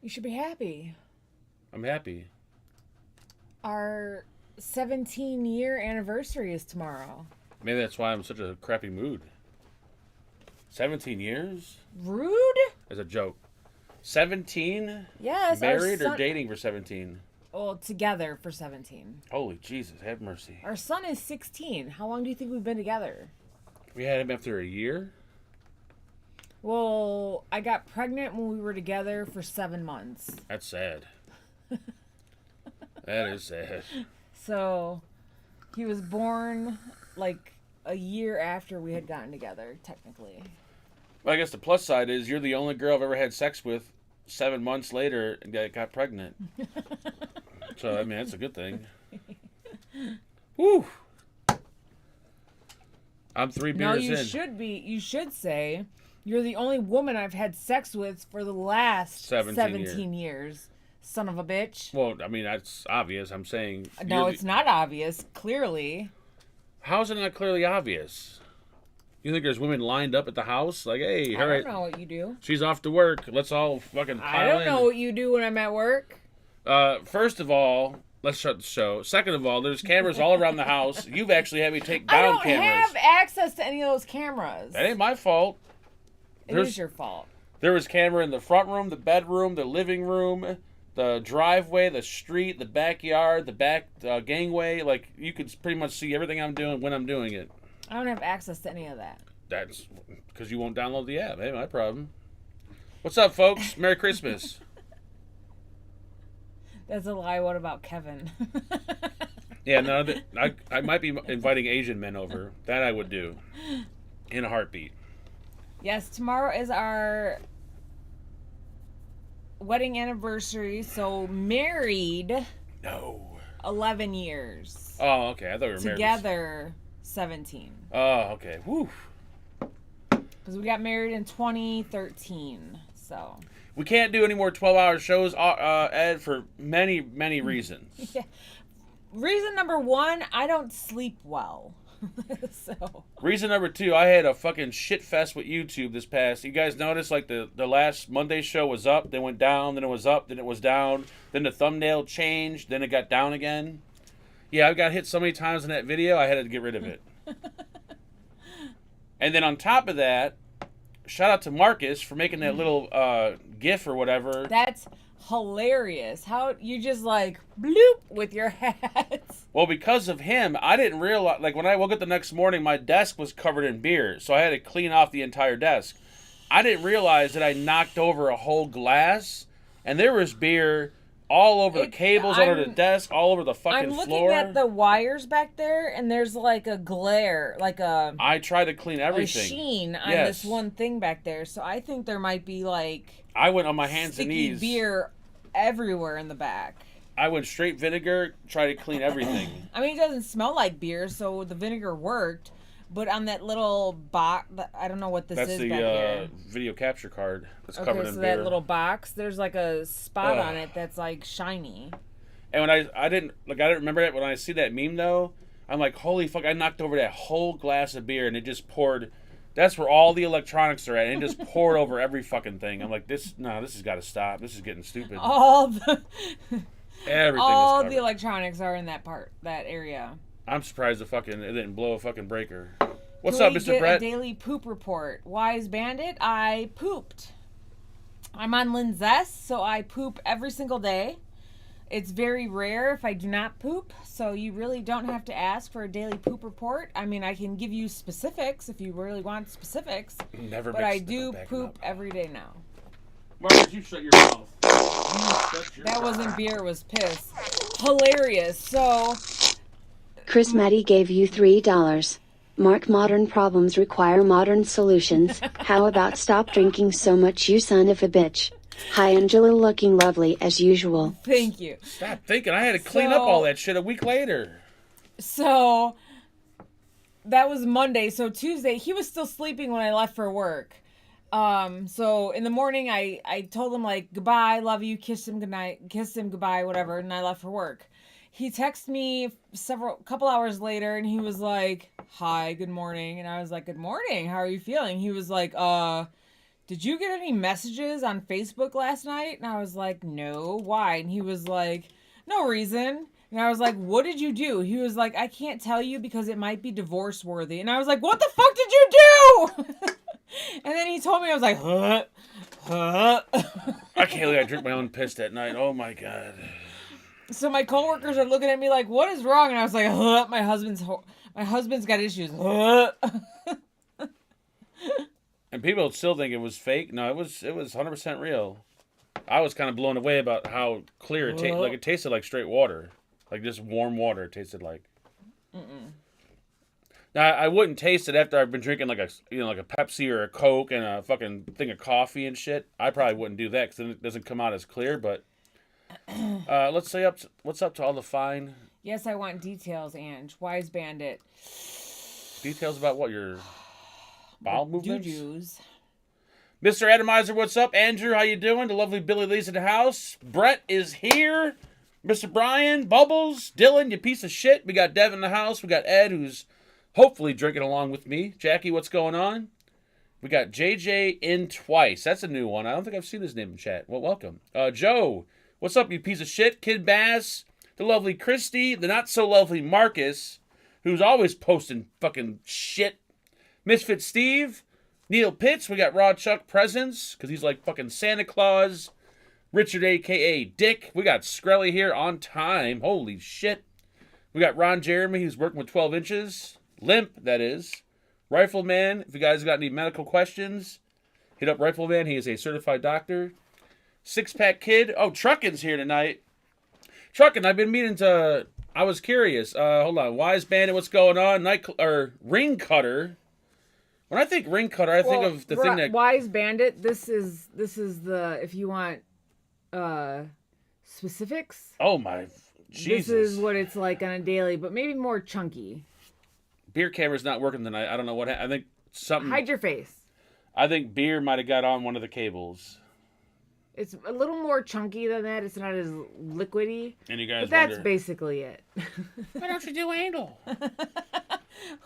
You should be happy. I'm happy. Our 17-year anniversary is tomorrow. Maybe that's why I'm in such a crappy mood. 17 years? Rude? As a joke. 17? Yes. Married or dating for 17? Well, together for 17. Holy Jesus, have mercy. Our son is 16. How long do you think we've been together? We had him after a year? Well, I got pregnant when we were together for 7 months. That's sad. That is sad. So, he was born like a year after we had gotten together, technically. Well, I guess the plus side is you're the only girl I've ever had sex with 7 months later and got pregnant. So, I mean, that's a good thing. Woo! I'm 3 beers in. No, you should say, you're the only woman I've had sex with for the last 17 years. Son of a bitch. Well, I mean, that's obvious. I'm saying... No, it's not obvious. Clearly. How is it not clearly obvious? You think there's women lined up at the house? Like, hey, I don't know what you do. She's off to work. Let's all fucking pile in. I don't know what you do when I'm at work. First of all, let's shut the show. Second of all, there's cameras all around the house. You've actually had me take down cameras. I don't have access to any of those cameras. That ain't my fault. It is your fault. There was camera in the front room, the bedroom, the living room, the driveway, the street, the backyard, the back gangway. Like, you could pretty much see everything I'm doing when I'm doing it. I don't have access to any of that. That's because you won't download the app. Hey, my problem. What's up, folks? Merry Christmas. That's a lie. What about Kevin? Yeah, no, I might be inviting Asian men over. That I would do. In a heartbeat. Yes, tomorrow is our wedding anniversary. So married. No. 11 years. Oh, okay. I thought we were married. Together, 17. Oh, okay. Woo. Because we got married in 2013. So. We can't do any more 12-hour shows, Ed, for many, many reasons. Yeah. Reason number 1, I don't sleep well. So. Reason number 2, I had a fucking shit fest with YouTube this past. You guys noticed, like, the last Monday show was up, then went down, then it was up, then it was down, then the thumbnail changed, then it got down again. Yeah, I got hit so many times in that video, I had to get rid of it. And then on top of that, shout out to Marcus for making that little GIF or whatever. That's hilarious. How you just like bloop with your hats. Well, because of him, I didn't realize, like when I woke up the next morning, my desk was covered in beer. So I had to clean off the entire desk. I didn't realize that I knocked over a whole glass and there was beer all over the cables, under the desk, all over the fucking floor. I'm looking at the wires back there, and there's like a glare, like a... I tried to clean everything. A sheen on this one thing back there, so I think there might be like... I went on my hands and knees. Beer everywhere in the back. I went straight vinegar, tried to clean everything. I mean, it doesn't smell like beer, so the vinegar worked. But on that little box, I don't know what this is back here. That's the video capture card that's covered in beer. That little box, there's like a spot on it that's like shiny. And when I didn't remember it when I see that meme though, I'm like, holy fuck! I knocked over that whole glass of beer and it just poured. That's where all the electronics are at, and it just poured over every fucking thing. I'm like, this has got to stop. This is getting stupid. Everything. All the electronics are in that area. I'm surprised it didn't blow a fucking breaker. What's up, Mr. Brett? A daily poop report. Wise Bandit, I pooped. I'm on Linzess, so I poop every single day. It's very rare if I do not poop, so you really don't have to ask for a daily poop report. I mean, I can give you specifics if you really want specifics. But I do poop every day now. Marcus, you shut your mouth. That wasn't beer, it was piss. Hilarious. So... Chris Maddie gave you $3. Mark, modern problems require modern solutions. How about stop drinking so much, you son of a bitch? Hi, Angela, looking lovely as usual. Thank you. Stop thinking. I had to clean up all that shit a week later. So, that was Monday. So, Tuesday, he was still sleeping when I left for work. So, in the morning, I told him, like, goodbye, love you, kissed him goodbye, whatever, and I left for work. He texted me couple hours later, and he was like, hi, good morning. And I was like, good morning, how are you feeling? He was like, did you get any messages on Facebook last night? And I was like, no, why? And he was like, no reason. And I was like, what did you do? He was like, I can't tell you because it might be divorce worthy. And I was like, what the fuck did you do? And then he told me, I was like, huh? I can't believe I drink my own piss that night. Oh my God. So my coworkers are looking at me like, what is wrong? And I was like, my husband's got issues. And people still think it was fake. No, it was 100% real. I was kind of blown away about how clear it tasted. Like it tasted like straight water, like just warm water. It tasted like. Now I wouldn't taste it after I've been drinking like a Pepsi or a Coke and a fucking thing of coffee and shit. I probably wouldn't do that because then it doesn't come out as clear. But let's say what's up to all the fine. Yes, I want details, Ange. Wise Bandit. Details about what your bowel movements? Juju's. Mr. Atomizer, what's up? Andrew, how you doing? The lovely Billy Lee's in the house. Brett is here. Mr. Brian, Bubbles, Dylan, you piece of shit. We got Dev in the house. We got Ed, who's hopefully drinking along with me. Jackie, what's going on? We got JJ in twice. That's a new one. I don't think I've seen his name in chat. Well, welcome. Joe, what's up, you piece of shit? Kid Bass, the lovely Christy, the not-so-lovely Marcus, who's always posting fucking shit. Misfit Steve, Neil Pitts, we got Raw Chuck Presents, because he's like fucking Santa Claus. Richard, a.k.a. Dick. We got Skrelly here on time. Holy shit. We got Ron Jeremy, who's working with 12 inches. Limp, that is. Rifleman, if you guys got any medical questions, hit up Rifleman. He is a certified doctor. Six Pack Kid. Oh, Truckin's here tonight. Truckin', I've been meaning to... I was curious. Hold on. Wise Bandit, what's going on? Ring Cutter. When I think ring cutter, I think of the thing that... Wise Bandit, this is the... If you want specifics... Oh, my... Jesus. This is what it's like on a daily, but maybe more chunky. Beer camera's not working tonight. I don't know what... I think something... Hide your face. I think beer might have got on one of the cables. It's a little more chunky than that. It's not as liquidy. And you guys But that's wonder, basically it. why don't you do anal? Who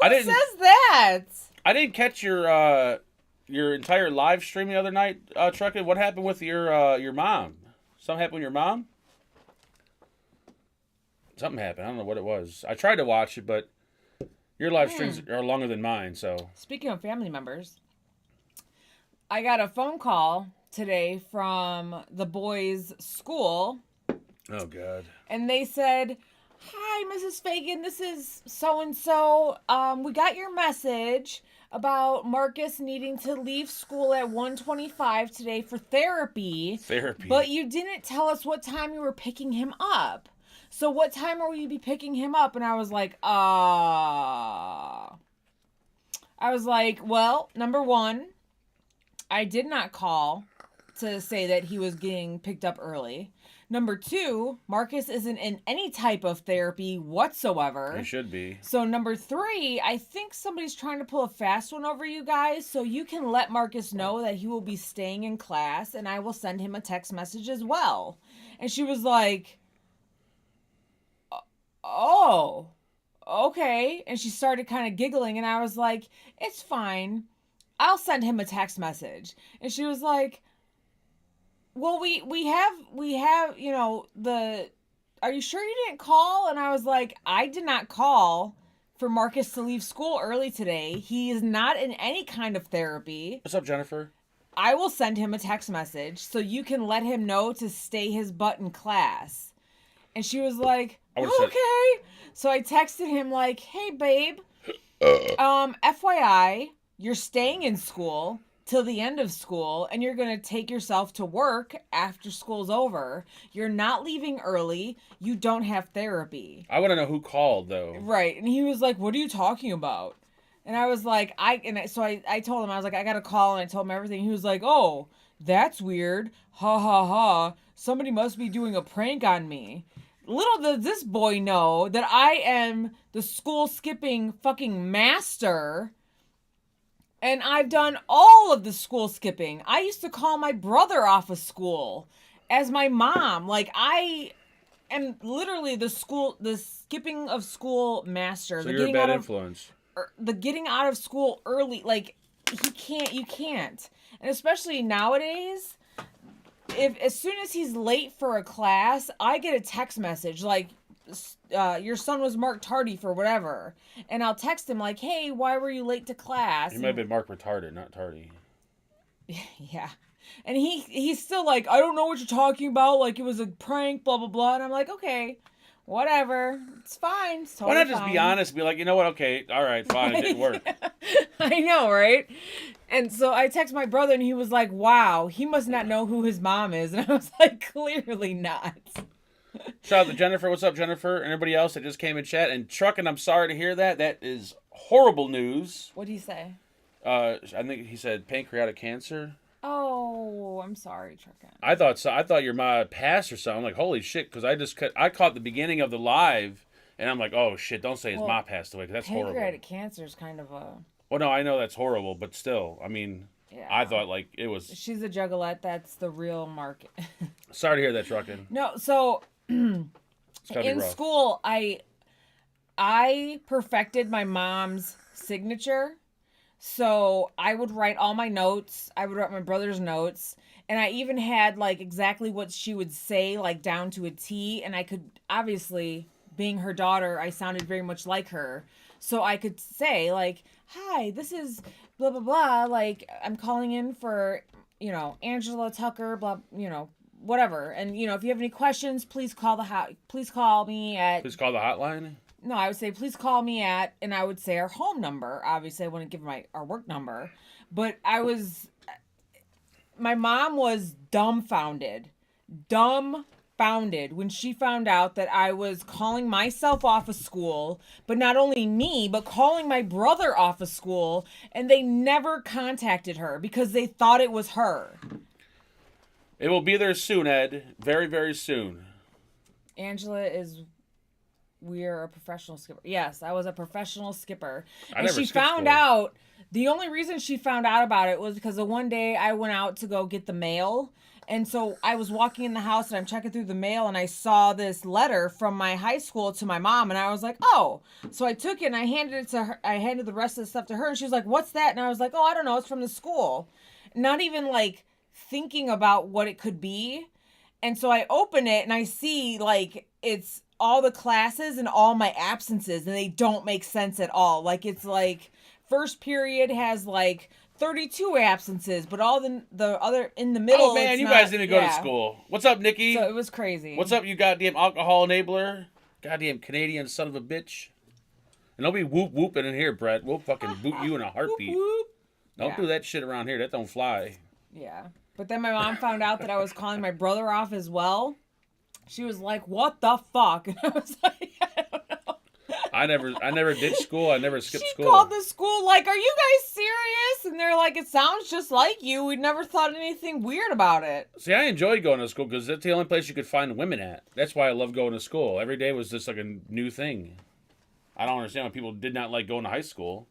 says that? I didn't catch your entire live stream the other night, Truckin'. What happened with your mom? Something happened with your mom? Something happened. I don't know what it was. I tried to watch it, but your live streams are longer than mine, so... Speaking of family members, I got a phone call today from the boys' school. Oh, God. And they said, hi, Mrs. Fagan, this is so-and-so. We got your message about Marcus needing to leave school at 1:25 today for therapy. Therapy. But you didn't tell us what time you were picking him up. So what time will you be picking him up? And I was like, well, number one, I did not call to say that he was getting picked up early. Number two, Marcus isn't in any type of therapy whatsoever. He should be. So number three, I think somebody's trying to pull a fast one over you guys, so you can let Marcus know that he will be staying in class, and I will send him a text message as well. And she was like, oh, okay. And she started kind of giggling, and I was like, it's fine. I'll send him a text message. And she was like, well, we have, you know, are you sure you didn't call? And I was like, I did not call for Marcus to leave school early today. He is not in any kind of therapy. What's up, Jennifer? I will send him a text message so you can let him know to stay his butt in class. And she was like, okay. So I texted him like, hey, babe, FYI, you're staying in school till the end of school, and you're going to take yourself to work after school's over. You're not leaving early. You don't have therapy. I want to know who called, though. Right. And he was like, what are you talking about? And I was like, I told him, I was like, I got a call, and I told him everything. He was like, oh, that's weird. Ha, ha, ha. Somebody must be doing a prank on me. Little does this boy know that I am the school skipping fucking master. And I've done all of the school skipping. I used to call my brother off of school as my mom. Like, I am literally the skipping of school master. So you're a bad influence. The getting out of school early. Like, you can't. And especially nowadays, if as soon as he's late for a class, I get a text message like, your son was marked tardy for whatever. And I'll text him like, hey, why were you late to class? He might have been marked retarded, not tardy. Yeah. And he's still like, I don't know what you're talking about. Like, it was a prank, blah, blah, blah. And I'm like, okay, whatever. It's fine. It's totally Why not just fine. be honest and be like, you know what? Okay, all right, fine. It didn't work. I know, right? And so I text my brother, and he was like, wow, he must not know who his mom is. And I was like, clearly not. Shout out to Jennifer. What's up, Jennifer? And everybody else that just came in chat. And Truckin', I'm sorry to hear that. That is horrible news. What'd he say? I think he said pancreatic cancer. Oh, I'm sorry, Truckin'. I thought so. I thought your mom passed or something. I'm like, holy shit, because I caught the beginning of the live, and I'm like, oh shit, don't say his mom passed away, because that's horrible. Pancreatic cancer is kind of a... Well, no, I know that's horrible, but still, I mean, yeah. I thought like it was... She's a juggalette. That's the real market. Sorry to hear that, Truckin'. No, so in school, I perfected my mom's signature. So I would write all my notes. I would write my brother's notes. And I even had like exactly what she would say, like down to a T. And I could, obviously, being her daughter, I sounded very much like her. So I could say like, hi, this is blah, blah, blah. Like, I'm calling in for, Angela Tucker, blah, whatever. And, if you have any questions, please call me at... Please call the hotline? No, I would say, please call me at, and I would say our home number. Obviously, I wouldn't give our work number. But my mom was dumbfounded when she found out that I was calling myself off of school, but not only me, but calling my brother off of school, and they never contacted her because they thought it was her. It will be there soon, Ed. Very, very soon. Angela is... We're a professional skipper. Yes, I was a professional skipper. And she found out, the only reason she found out about it was because the one day I went out to go get the mail. And so I was walking in the house and I'm checking through the mail and I saw this letter from my high school to my mom. And I was like, oh. So I took it and I handed it to her. I handed the rest of the stuff to her. And she was like, what's that? And I was like, oh, I don't know. It's from the school. Not even like thinking about what it could be. And so I open it and I see like it's all the classes and all my absences, and they don't make sense at all. Like, it's like first period has like 32 absences, but all the other in the middle. Oh man, you guys didn't go to school. What's up, Nikki? So it was crazy. What's up, you goddamn alcohol enabler? Goddamn Canadian son of a bitch. And don't be whooping in here, Brett. We'll fucking boot you in a heartbeat. Whoop. Don't do that shit around here. That don't fly. Yeah. But then my mom found out that I was calling my brother off as well. She was like, what the fuck? And I was like, I don't know. I never did school. I never skipped school. She called the school like, are you guys serious? And they're like, it sounds just like you. We never thought anything weird about it. See, I enjoyed going to school because that's the only place you could find women at. That's why I love going to school. Every day was just like a new thing. I don't understand why people did not like going to high school.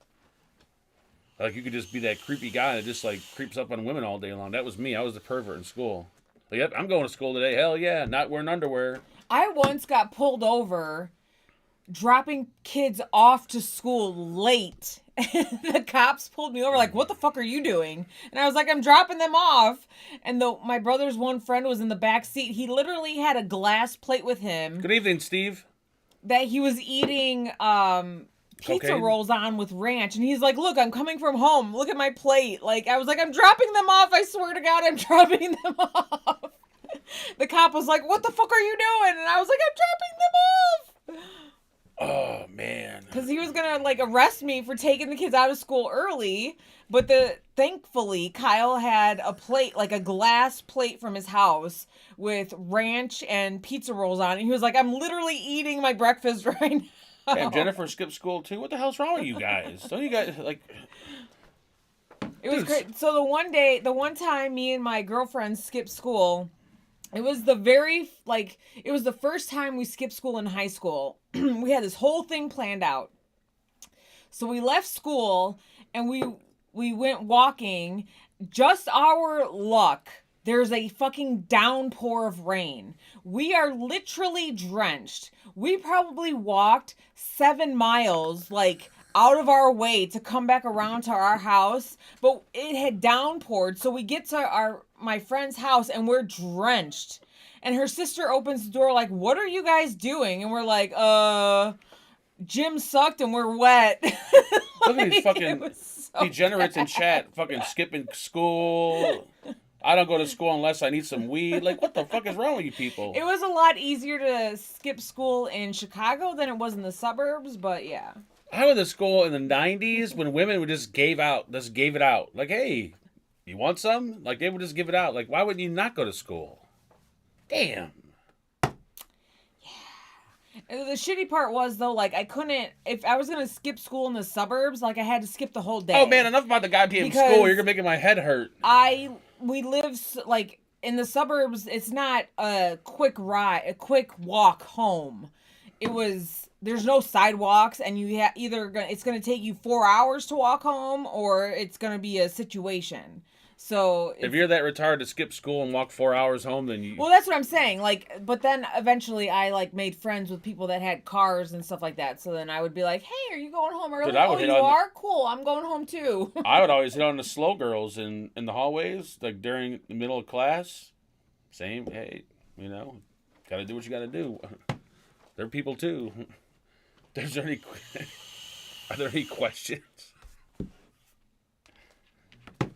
Like, you could just be that creepy guy that just, like, creeps up on women all day long. That was me. I was the pervert in school. Like, yep, I'm going to school today. Hell yeah, not wearing underwear. I once got pulled over dropping kids off to school late. The cops pulled me over like, what the fuck are you doing? And I was like, I'm dropping them off. And my brother's one friend was in the back seat. He literally had a glass plate with him. Good evening, Steve. That he was eating pizza Cocaine? Rolls on with ranch. And he's like, look, I'm coming from home. Look at my plate. Like, I was like, I'm dropping them off. I swear to God, I'm dropping them off. The cop was like, what the fuck are you doing? And I was like, I'm dropping them off. Oh, man. Because he was going to, like, arrest me for taking the kids out of school early. But thankfully, Kyle had a plate, like a glass plate from his house with ranch and pizza rolls on it. And he was like, I'm literally eating my breakfast right now. Damn, Jennifer skipped school, too? What the hell's wrong with you guys? Don't you guys, like... It was great. So the one time me and my girlfriend skipped school... It was it was the first time we skipped school in high school. We had this whole thing planned out. So we left school and we went walking. Just our luck, there's a fucking downpour of rain. We are literally drenched. We probably walked 7 miles, like out of our way to come back around to our house, but it had downpoured. So we get to my friend's house and we're drenched. And her sister opens the door like, "What are you guys doing?" And we're like, gym sucked and we're wet." Look at these fucking degenerates in chat, fucking skipping school. I don't go to school unless I need some weed. Like, what the fuck is wrong with you people? It was a lot easier to skip school in Chicago than it was in the suburbs, but yeah. I went to school in the 90s when women would just gave it out. Like, hey, you want some? Like, they would just give it out. Like, why wouldn't you not go to school? Damn. The shitty part was, though, like, I couldn't, if I was going to skip school in the suburbs, like, I had to skip the whole day. Oh, man, enough about the goddamn school. You're making my head hurt. We live, like, in the suburbs, it's not a quick walk home. There's no sidewalks, and you it's going to take you 4 hours to walk home, or it's going to be a situation. So if you're that retarded to skip school and walk 4 hours home, then you... Well, that's what I'm saying. Like, but then eventually I, like, made friends with people that had cars and stuff like that. So then I would be like, "Hey, are you going home early?" "Oh, you are? Cool. I'm going home, too." I would always hit on the slow girls in the hallways, like, during the middle of class. Same. Hey, you know, gotta do what you gotta do. They're people, too. Are there any questions?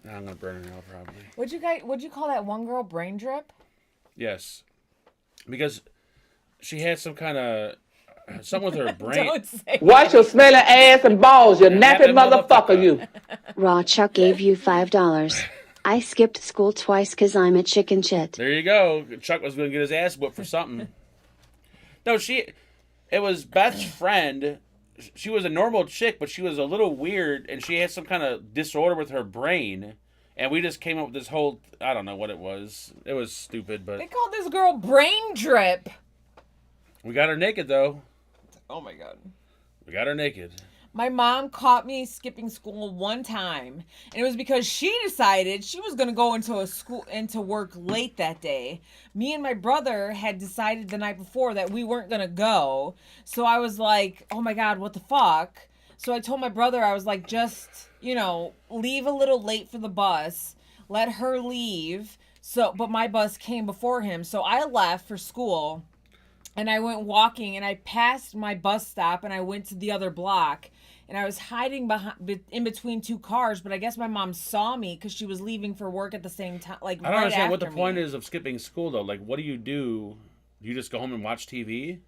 I'm gonna burn it out probably. Would you call that one girl brain drip? Yes, because she had some kind of something with her brain. Don't say Watch your smelling ass and balls, you nappy motherfucker, you. Raw Chuck gave you $5. I skipped school twice because I'm a chicken shit. There you go. Chuck was gonna get his ass whooped for something. No, it was Beth's friend. She was a normal chick, but she was a little weird, and she had some kind of disorder with her brain. And we just came up with this whole, I don't know what it was. It was stupid, but... They called this girl brain drip. We got her naked, though. Oh, my God. We got her naked. My mom caught me skipping school one time, and it was because she decided she was going to go into work late that day. Me and my brother had decided the night before that we weren't going to go. So I was like, "Oh my God, what the fuck?" So I told my brother, I was like, "Just, leave a little late for the bus. Let her leave." But my bus came before him. So I left for school, and I went walking, and I passed my bus stop, and I went to the other block. And I was hiding in between two cars, but I guess my mom saw me because she was leaving for work at the same time. Like, I don't understand what the point is of skipping school, though. Like, what do? Do you just go home and watch TV?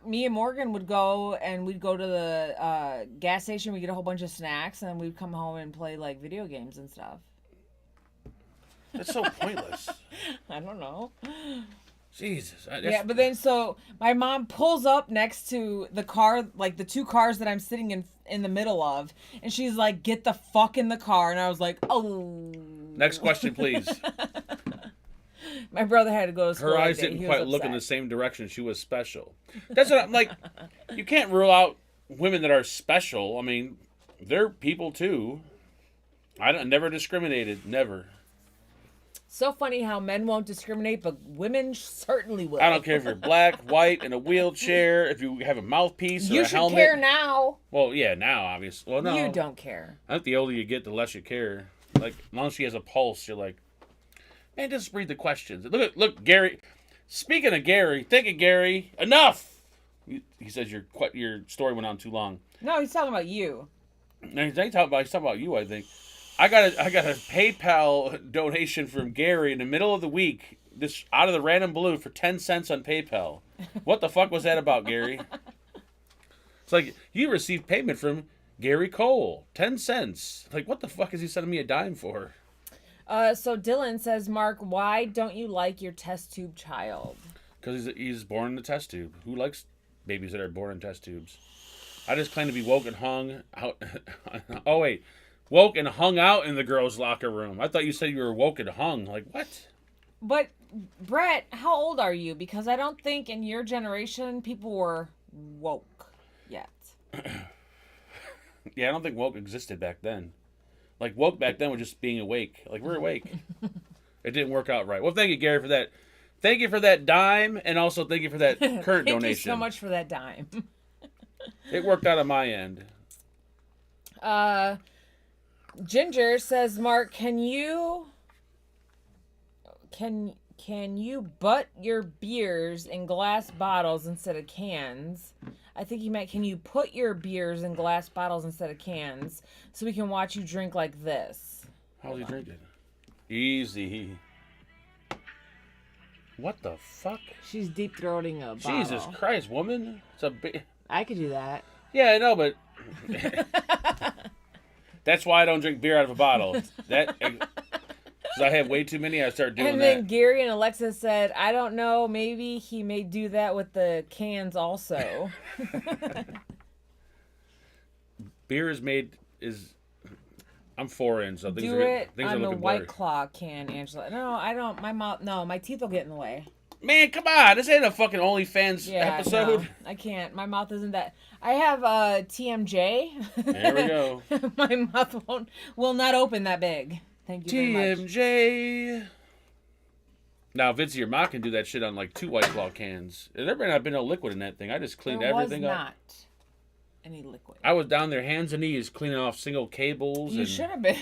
Me and Morgan would go, and we'd go to the gas station. We'd get a whole bunch of snacks, and then we'd come home and play, like, video games and stuff. That's so pointless. I don't know. Jesus. Yeah, but then so my mom pulls up next to the car, like the two cars that I'm sitting in the middle of, and she's like, "Get the fuck in the car." And I was like, "Oh." Next question, please. My brother had to go to school. Her eyes didn't quite look in the same direction. She was special. That's what I'm like. You can't rule out women that are special. I mean, they're people too. Never discriminated. Never. So funny how men won't discriminate, but women certainly will. I don't care if you're black, white, in a wheelchair, if you have a mouthpiece or you a helmet. You should care now. Well, yeah, now, obviously. Well, no. You don't care. I think the older you get, the less you care. Like, as long as she has a pulse, you're like, man, just read the questions. Look, Gary. Speaking of Gary, thinking Gary, enough! He says your story went on too long. No, he's talking about you. No, he's talking about you, I think. I got a PayPal donation from Gary in the middle of the week, this out of the random blue for 10 cents on PayPal. What the fuck was that about, Gary? It's like, you received payment from Gary Cole, 10 cents. Like, what the fuck is he sending me a dime for? So Dylan says, "Mark, why don't you like your test tube child?" Because he's born in a test tube. Who likes babies that are born in test tubes? I just claim to be woke and hung out. Oh, wait. Woke and hung out in the girls' locker room. I thought you said you were woke and hung. Like, what? But, Brett, how old are you? Because I don't think in your generation people were woke yet. Yeah, I don't think woke existed back then. Like, woke back then was just being awake. Like, we're awake. It didn't work out right. Well, thank you, Gary, for that. Thank you for that dime, and also thank you for that current donation. Thank you so much for that dime. It worked out on my end. Ginger says, Mark, can you butt your beers in glass bottles instead of cans? I think he meant, can you put your beers in glass bottles instead of cans so we can watch you drink like this? How's he drinking? Easy. What the fuck? She's deep throating a bottle. Jesus Christ, woman! It's a big. I could do that. Yeah, I know, but that's why I don't drink beer out of a bottle. That because I have way too many. I start doing that. And then Gary and Alexa said, I don't know, maybe he may do that with the cans also. Beer is made I'm foreign, so things do are it things are on the looking White blurry. Claw can, Angela. No, I don't. My mouth. No, my teeth will get in the way. Man, come on! This ain't a fucking OnlyFans episode. No, I can't. My mouth isn't that. I have TMJ. There we go. My mouth will not open that big. Thank you very much. TMJ. Now, Vince, your mom can do that shit on like 2 White Claw cans. There may not have been no liquid in that thing. I just cleaned everything up. Not any liquid. I was down there hands and knees cleaning off single cables. You should have been.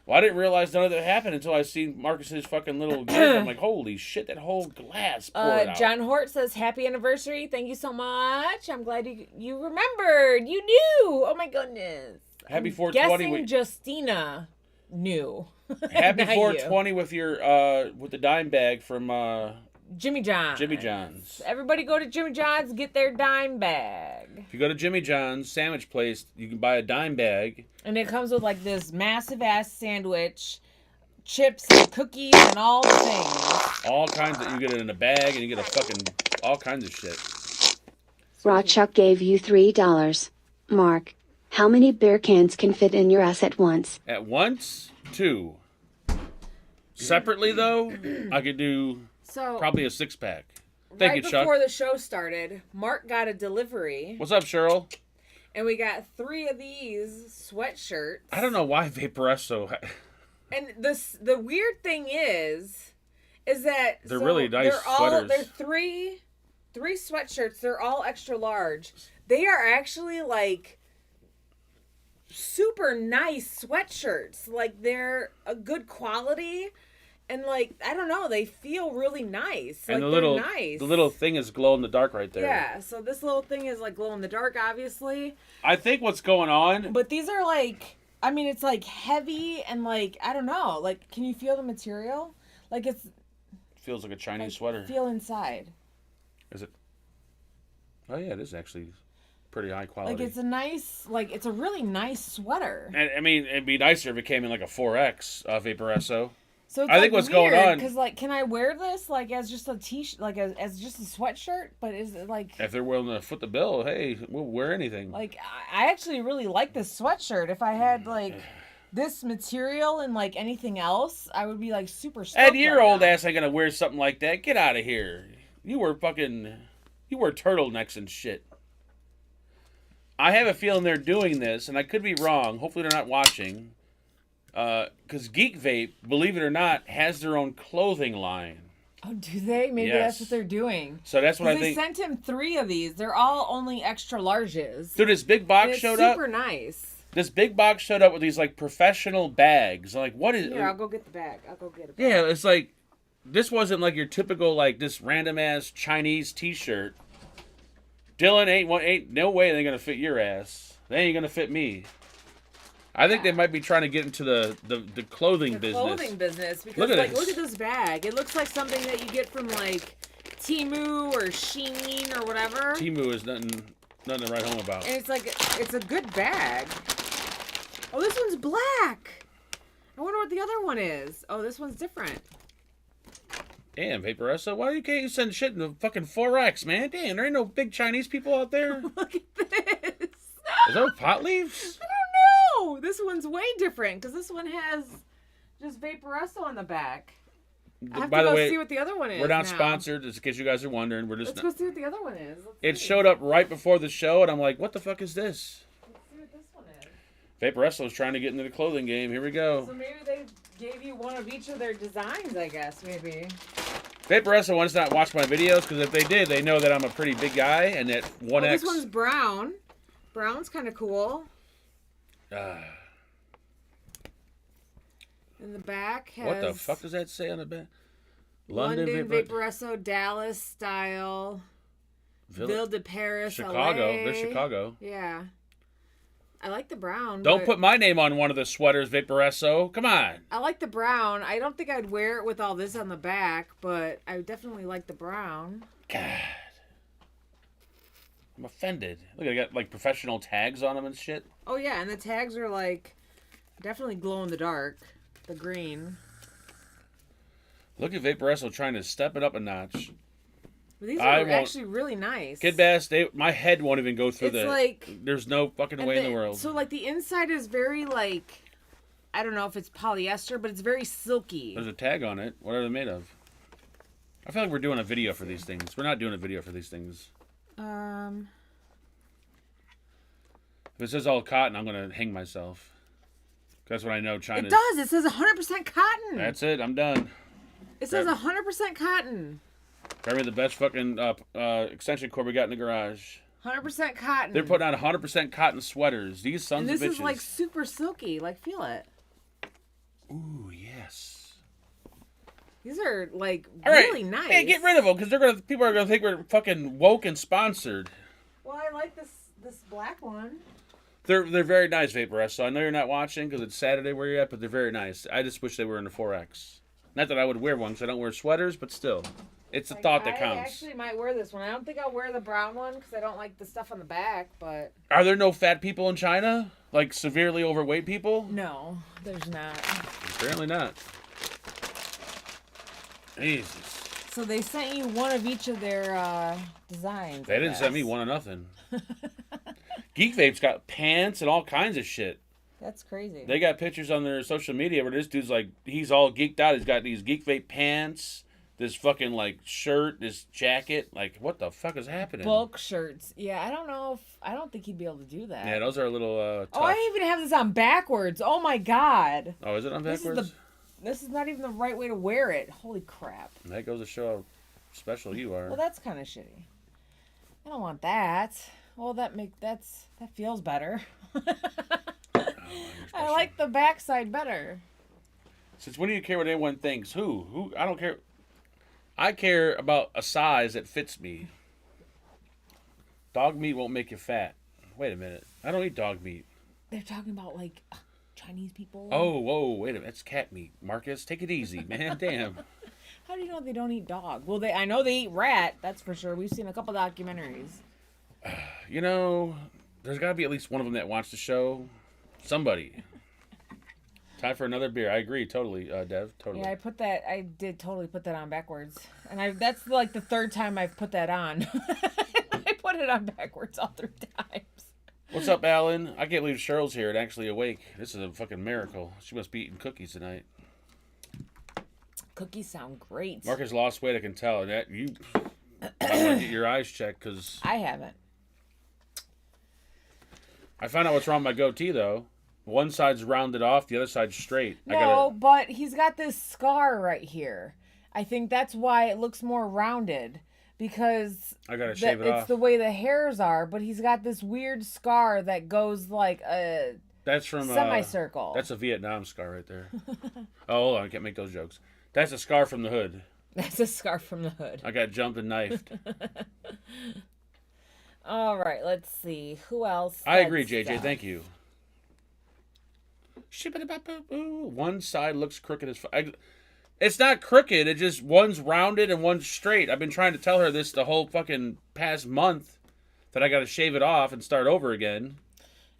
Well, I didn't realize none of that happened until I seen Marcus's fucking little gift. I'm like, holy shit, that whole glass poured out. John Hort says, happy anniversary. Thank you so much. I'm glad you remembered. You knew. Oh, my goodness. Happy 420. Guessing Justina knew. Happy Not 420 you. With your with the dime bag from Jimmy John's. Jimmy John's. Everybody go to Jimmy John's, get their dime bag. If you go to Jimmy John's sandwich place, you can buy a dime bag. And it comes with like this massive ass sandwich, chips and cookies and all the things. All kinds of, you get it in a bag and you get a fucking, all kinds of shit. Raw Chuck gave you $3. Mark, how many beer cans can fit in your ass at once? At once, 2. Separately though, I could do probably a 6-pack. Thank you, Chuck. Right before the show started, Mark got a delivery. What's up, Cheryl? And we got 3 of these sweatshirts. I don't know why Vaporesso. And the weird thing is that they're really nice sweaters. They're three sweatshirts. They're all extra large. They are actually like super nice sweatshirts. Like they're a good quality. And like, I don't know, they feel really nice. And like the little thing is glow in the dark right there. Yeah, so this little thing is like glow in the dark, obviously. I think what's going on. But these are like, I mean, it's like heavy and like, I don't know, like, can you feel the material? Like it feels like a Chinese sweater. Feel inside. Is it? Oh yeah, it is actually pretty high quality. Like it's a really nice sweater. And I mean, it'd be nicer if it came in like a 4X Vaporesso. So it's I think what's going on, because like, can I wear this like as just a t-shirt, like as just a sweatshirt? But is it like, if they're willing to foot the bill, hey, we'll wear anything. Like I actually really like this sweatshirt. If I had like this material and like anything else, I would be like super stoked. Ed, your old ass ain't gonna wear something like that. Get out of here. You wear turtlenecks and shit. I have a feeling they're doing this, and I could be wrong. Hopefully they're not watching. Because Geek Vape, believe it or not, has their own clothing line. Oh, do they? Maybe that's what they're doing. So that's what I think. They sent him 3 of these. They're all only extra larges. Dude, this big box showed up. Super nice. This big box showed up with these like professional bags. I'm like, what is? Here, I'll go get the bag. Yeah, it's like this wasn't like your typical like this random ass Chinese T-shirt. Dylan ain't no way they're gonna fit your ass. They ain't gonna fit me. I think they might be trying to get into the clothing business. Clothing business. Because look at this bag. It looks like something that you get from like Temu or Shein or whatever. Temu is nothing to write home about. And it's a good bag. Oh, this one's black. I wonder what the other one is. Oh, this one's different. Damn, Vaporesso, why can't you send shit in the fucking 4X, man? Damn, there ain't no big Chinese people out there. Look at this. Is those pot leaves? I don't know. This one's way different because this one has just Vaporesso on the back. I have to go see what the other one is. We're not sponsored, just in case you guys are wondering. Let's go see what the other one is. It showed up right before the show, and I'm like, what the fuck is this? Let's see what this one is. Vaporesso's trying to get into the clothing game. Here we go. So maybe they gave you one of each of their designs, I guess, maybe. Vaporesso wants to not watch my videos, because if they did, they know that I'm a pretty big guy, and that 1X... This one's brown. Brown's kind of cool. In the back has What the fuck does that say on the back? London Vaporesso, Dallas style, Ville de Paris, Chicago. LA. There's Chicago. Yeah. I like the brown. Don't put my name on one of the sweaters, Vaporesso. Come on. I like the brown. I don't think I'd wear it with all this on the back, but I definitely like the brown. God. I'm offended. Look, I got like professional tags on them and shit. Oh, yeah, and the tags are like definitely glow in the dark. The green. Look at Vaporesso trying to step it up a notch. These are actually really nice. Kid Bass, my head won't even go through It's like... There's no fucking way in the world. So, like, the inside is very, like... I don't know if it's polyester, but it's very silky. There's a tag on it. What are they made of? I feel like we're doing a video for these things. We're not doing a video for these things. If it says all cotton, I'm going to hang myself. That's what I know China. It does. It says 100% cotton. That's it. I'm done. It says 100% cotton. Grab me the best fucking extension cord we got in the garage. 100% cotton. They're putting out 100% cotton sweaters. These sons of bitches. This is like super silky. Like, feel it. Ooh, yes. These are like all really right. nice. Hey, get rid of them because people are gonna think we're fucking woke and sponsored. Well, I like this black one. They're very nice, Vaporesso. I know you're not watching because it's Saturday where you're at, but they're very nice. I just wish they were in the 4X. Not that I would wear one because I don't wear sweaters, but still. It's the thought that counts. I actually might wear this one. I don't think I'll wear the brown one because I don't like the stuff on the back, but... Are there no fat people in China? Like severely overweight people? No, there's not. Apparently not. Jesus. So they sent you one of each of their designs. They didn't send me one of nothing. Geek Vape's got pants and all kinds of shit. That's crazy. They got pictures on their social media where this dude's like, he's all geeked out. He's got these Geek Vape pants, this fucking like shirt, this jacket. Like, what the fuck is happening? Bulk shirts. Yeah, I don't think he'd be able to do that. Yeah, those are a little tough. Oh, I even have this on backwards. Oh my god. Oh, is it on backwards? This is not even the right way to wear it. Holy crap. That goes to show how special you are. Well, that's kind of shitty. I don't want that. Well, that feels better. I like the backside better. Since when do you care what anyone thinks? Who? I don't care. I care about a size that fits me. Dog meat won't make you fat. Wait a minute. I don't eat dog meat. They're talking about like Chinese people. Oh, whoa, wait a minute. That's cat meat. Marcus, take it easy, man. Damn. How do you know they don't eat dog? Well, I know they eat rat. That's for sure. We've seen a couple documentaries. You know, there's got to be at least one of them that watched the show. Somebody. Time for another beer. I agree, totally, Dev. Totally. Yeah, I did totally put that on backwards, and that's like the third time I've put that on. I put it on backwards all 3 times. What's up, Alan? I can't believe Cheryl's here and actually awake. This is a fucking miracle. She must be eating cookies tonight. Cookies sound great. Marcus lost weight. I can tell that you. I want to get your eyes checked because I haven't. I found out what's wrong with my goatee though. One side's rounded off, the other side's straight. No, but he's got this scar right here. I think that's why it looks more rounded. Because I gotta shave it off. It's the way the hairs are, but he's got this weird scar that goes like a that's from semicircle. That's a Vietnam scar right there. Oh, hold on, I can't make those jokes. That's a scar from the hood. That's a scar from the hood. I got jumped and knifed. All right, let's see. Who else? I agree, JJ. Thank you. One side looks crooked as fuck. It's not crooked. It just one's rounded and one's straight. I've been trying to tell her this the whole fucking past month that I got to shave it off and start over again.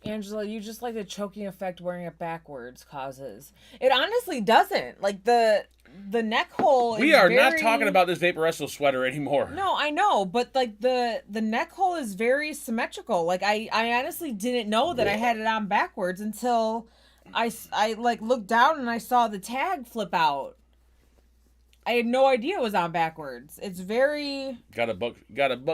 Angela, you just like the choking effect wearing it backwards causes. It honestly doesn't. Like the neck hole. We are not talking about this Vaporesso sweater anymore. No, I know, but like the neck hole is very symmetrical. Like I honestly didn't know that I had it on backwards until I like looked down and I saw the tag flip out. I had no idea it was on backwards. It's very... Got a buck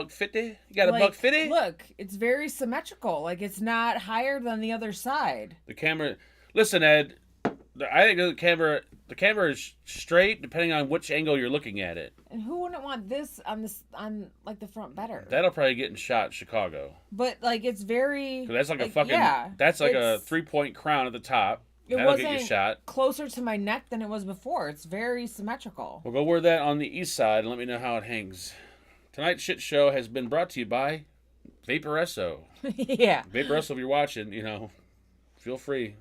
50? You got a buck 50? Look, it's very symmetrical. Like, it's not higher than the other side. The camera... Listen, Ed. I think the camera The camera is straight depending on which angle you're looking at it. And who wouldn't want this on like the front better? That'll probably get in shot in Chicago. But like it's very. 'Cause that's like a fucking. Yeah, that's like a 3-point crown at the top. It That'll wasn't get you shot. closer to my neck than it was before. It's very symmetrical. We'll go wear that on the east side and let me know how it hangs. Tonight's shit show has been brought to you by Vaporesso. Yeah. Vaporesso, if you're watching, feel free.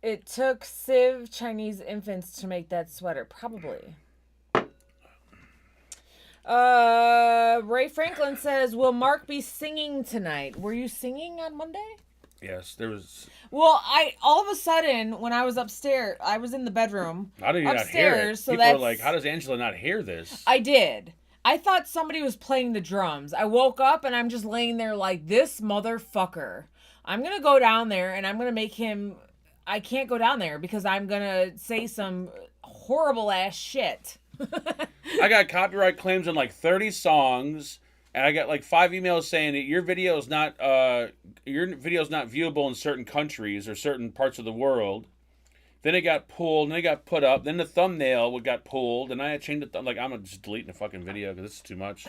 It took Civ Chinese infants to make that sweater, probably. Ray Franklin says, "Will Mark be singing tonight? Were you singing on Monday?" Yes, there was. Well, all of a sudden when I was upstairs, I was in the bedroom. How did you not hear it? So People are like, "How does Angela not hear this?" I did. I thought somebody was playing the drums. I woke up and I'm just laying there like, this motherfucker. I'm gonna go down there and I'm gonna make him. I can't go down there because I'm gonna say some horrible ass shit. I got copyright claims on like 30 songs, and I got like 5 emails saying that your video is not viewable in certain countries or certain parts of the world. Then it got pulled, and it got put up. Then the thumbnail got pulled, and I had changed it. Like, I'm just deleting the fucking video because this is too much.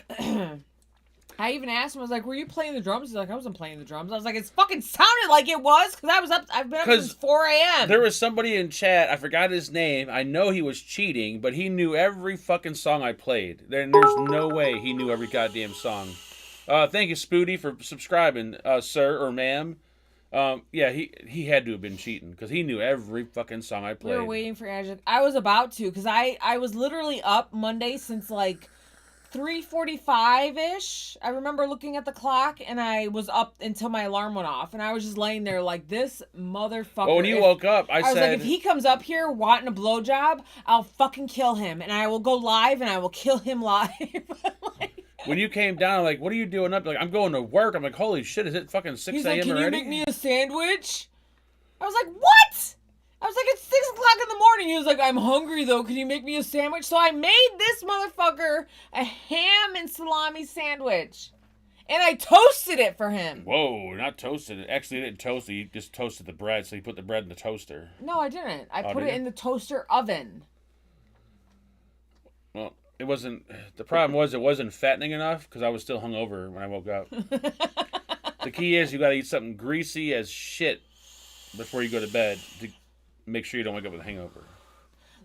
I even asked him, I was like, were you playing the drums? He's like, I wasn't playing the drums. I was like, it fucking sounded like it was, because I was up, I've been up since 4 a.m. There was somebody in chat, I forgot his name. I know he was cheating, but he knew every fucking song I played. There's no way he knew every goddamn song. Thank you, Spooty, for subscribing, sir or ma'am. Yeah, he had to have been cheating, because he knew every fucking song I played. We were waiting for Ajit. I was about to, because I was literally up Monday since like 3:45-ish. I remember looking at the clock, and I was up until my alarm went off, and I was just laying there like, this motherfucker. Well, when you woke up, I was said, like, if he comes up here wanting a blowjob, I'll fucking kill him, and I will go live, and I will kill him live. When you came down, I'm like, what are you doing up? Like, I'm going to work. I'm like, holy shit, is it fucking 6 He's a.m. like, can already? you make me a sandwich? I was like, what? I was like, it's 6 o'clock in the morning. He was like, I'm hungry, though. Can you make me a sandwich? So I made this motherfucker a ham and salami sandwich. And I toasted it for him. Whoa, not toasted. Actually, you didn't toast it. You just toasted the bread, so you put the bread in the toaster. No, I didn't. I put did it you? in the toaster oven. Well, it wasn't... The problem was it wasn't fattening enough, because I was still hungover when I woke up. The key is you got to eat something greasy as shit before you go to bed to make sure you don't wake up with a hangover.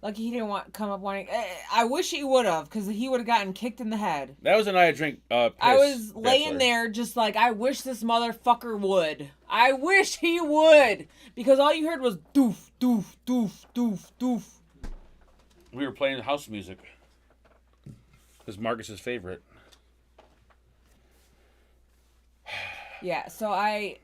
Lucky he didn't come up wanting... I wish he would have, because he would have gotten kicked in the head. That was a night I drink piss. I was laying there just like, I wish this motherfucker would. I wish he would. Because all you heard was doof, doof, doof, doof, doof. We were playing house music. Because Marcus's favorite. Yeah, so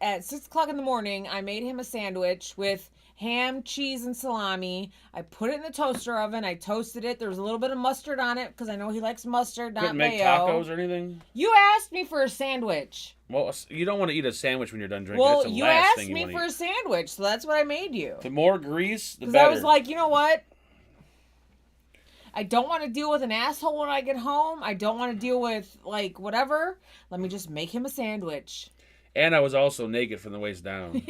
at 6 o'clock in the morning, I made him a sandwich with ham, cheese, and salami. I put it in the toaster oven. I toasted it. There was a little bit of mustard on it because I know he likes mustard, not Couldn't make mayo. tacos or anything? You asked me for a sandwich. Well, you don't want to eat a sandwich when you're done drinking. Well, That's the you last asked thing you me want to for eat. a sandwich, so that's what I made you. The more grease, the Because better. I was like, you know what? I don't want to deal with an asshole when I get home. I don't want to deal with, like, whatever. Let me just make him a sandwich. And I was also naked from the waist down.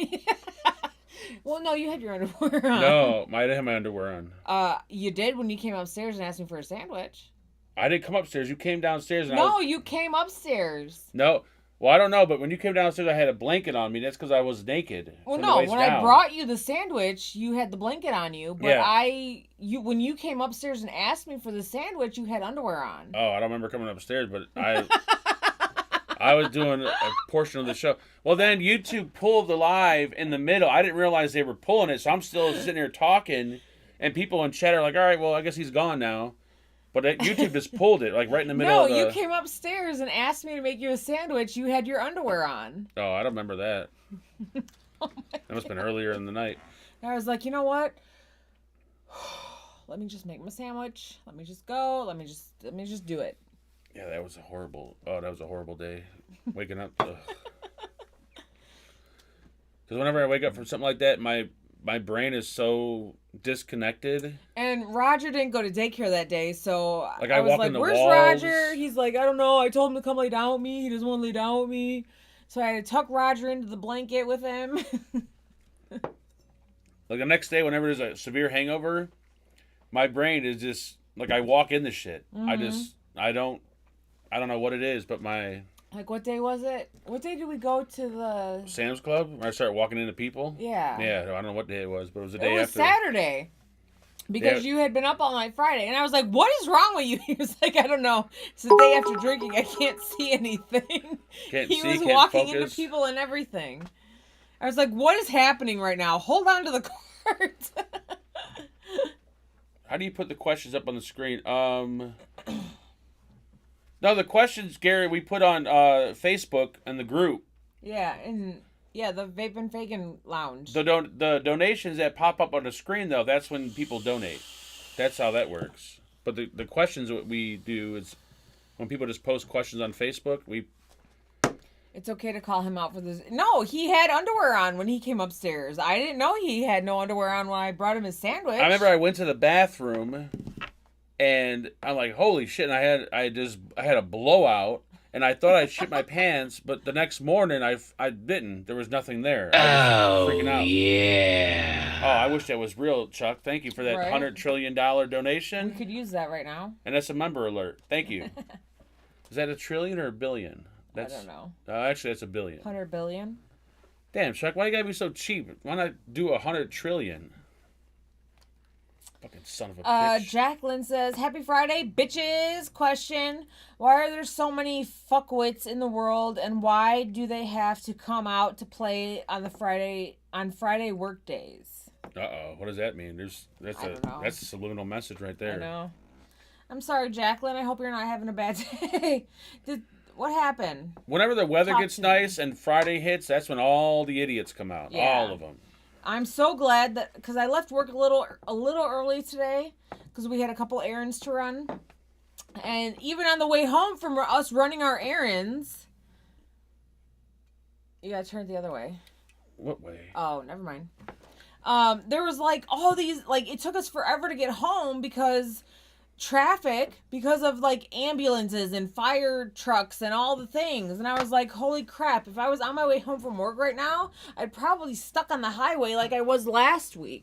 Well, no, you had your underwear on. No, I didn't have my underwear on. You did when you came upstairs and asked me for a sandwich. I didn't come upstairs. You came downstairs. And No, you came upstairs. No. Well, I don't know, but when you came downstairs, I had a blanket on me. That's because I was naked. Well, from the no, waist when down. I brought you the sandwich, you had the blanket on you. But Yeah. when you came upstairs and asked me for the sandwich, you had underwear on. Oh, I don't remember coming upstairs, but I was doing a portion of the show. Well, then YouTube pulled the live in the middle. I didn't realize they were pulling it, so I'm still sitting here talking, and people in chat are like, all right, well, I guess he's gone now. But YouTube just pulled it, like right in the middle of the... No, you came upstairs and asked me to make you a sandwich. You had your underwear on. Oh, I don't remember that. Oh That must have been earlier in the night. And I was like, you know what? Let me just make my sandwich. Let me just go. Let me just do it. Yeah, that was a horrible day. Waking up. Because whenever I wake up from something like that, my brain is so disconnected. And Roger didn't go to daycare that day, so Like, I was walk like, in the where's walls. Roger? He's like, I don't know. I told him to come lay down with me. He doesn't want to lay down with me. So I had to tuck Roger into the blanket with him. Like the next day, whenever there's a severe hangover, My brain is just like I walk into shit. Mm-hmm. I don't know what it is, but my Like, what day was it? What day did we go to the Sam's Club where I started walking into people. Yeah. Yeah, I don't know what day it was, but it was the It day was after. Saturday. Because you had been up all night Friday. And I was like, what is wrong with you? He was like, I don't know. It's the day after drinking. I can't see anything. He was walking into people and everything. I was like, what is happening right now? Hold on to the cart. How do you put the questions up on the screen? No, the questions, Gary, we put on Facebook and the group. Yeah, and the Vapin' Fagin Lounge. The donations that pop up on the screen, though, that's when people donate. That's how that works. But the questions that we do is when people just post questions on Facebook, It's okay to call him out for this. No, he had underwear on when he came upstairs. I didn't know he had no underwear on when I brought him his sandwich. I remember I went to the bathroom, and I'm like, holy shit! And I had a blowout, and I thought I'd shit my pants, but the next morning I didn't. There was nothing there. I was freaking out. Yeah. Oh, I wish that was real, Chuck. Thank you for that $100 trillion donation. We could use that right now. And that's a member alert. Thank you. Is that a trillion or a billion? I don't know. Actually, that's a billion. 100 billion? Damn, Chuck, why you gotta be so cheap? Why not do 100 trillion? Fucking son of a bitch. Jacqueline says, Happy Friday, bitches. Question, why are there so many fuckwits in the world, and why do they have to come out to play on Friday work days? Uh-oh, what does that mean? That's a subliminal message right there. I know. I'm sorry, Jacqueline. I hope you're not having a bad day. What happened? Whenever the weather gets nice and Friday hits, that's when all the idiots come out. Yeah. All of them. I'm so glad that because I left work a little early today because we had a couple errands to run, and even on the way home from us running our errands, you gotta turn it the other way. What way? Oh, never mind. There was like all these it took us forever to get home because traffic, because of like ambulances and fire trucks and all the things, and I was like, holy crap, if I was on my way home from work right now, I'd probably stuck on the highway like I was last week.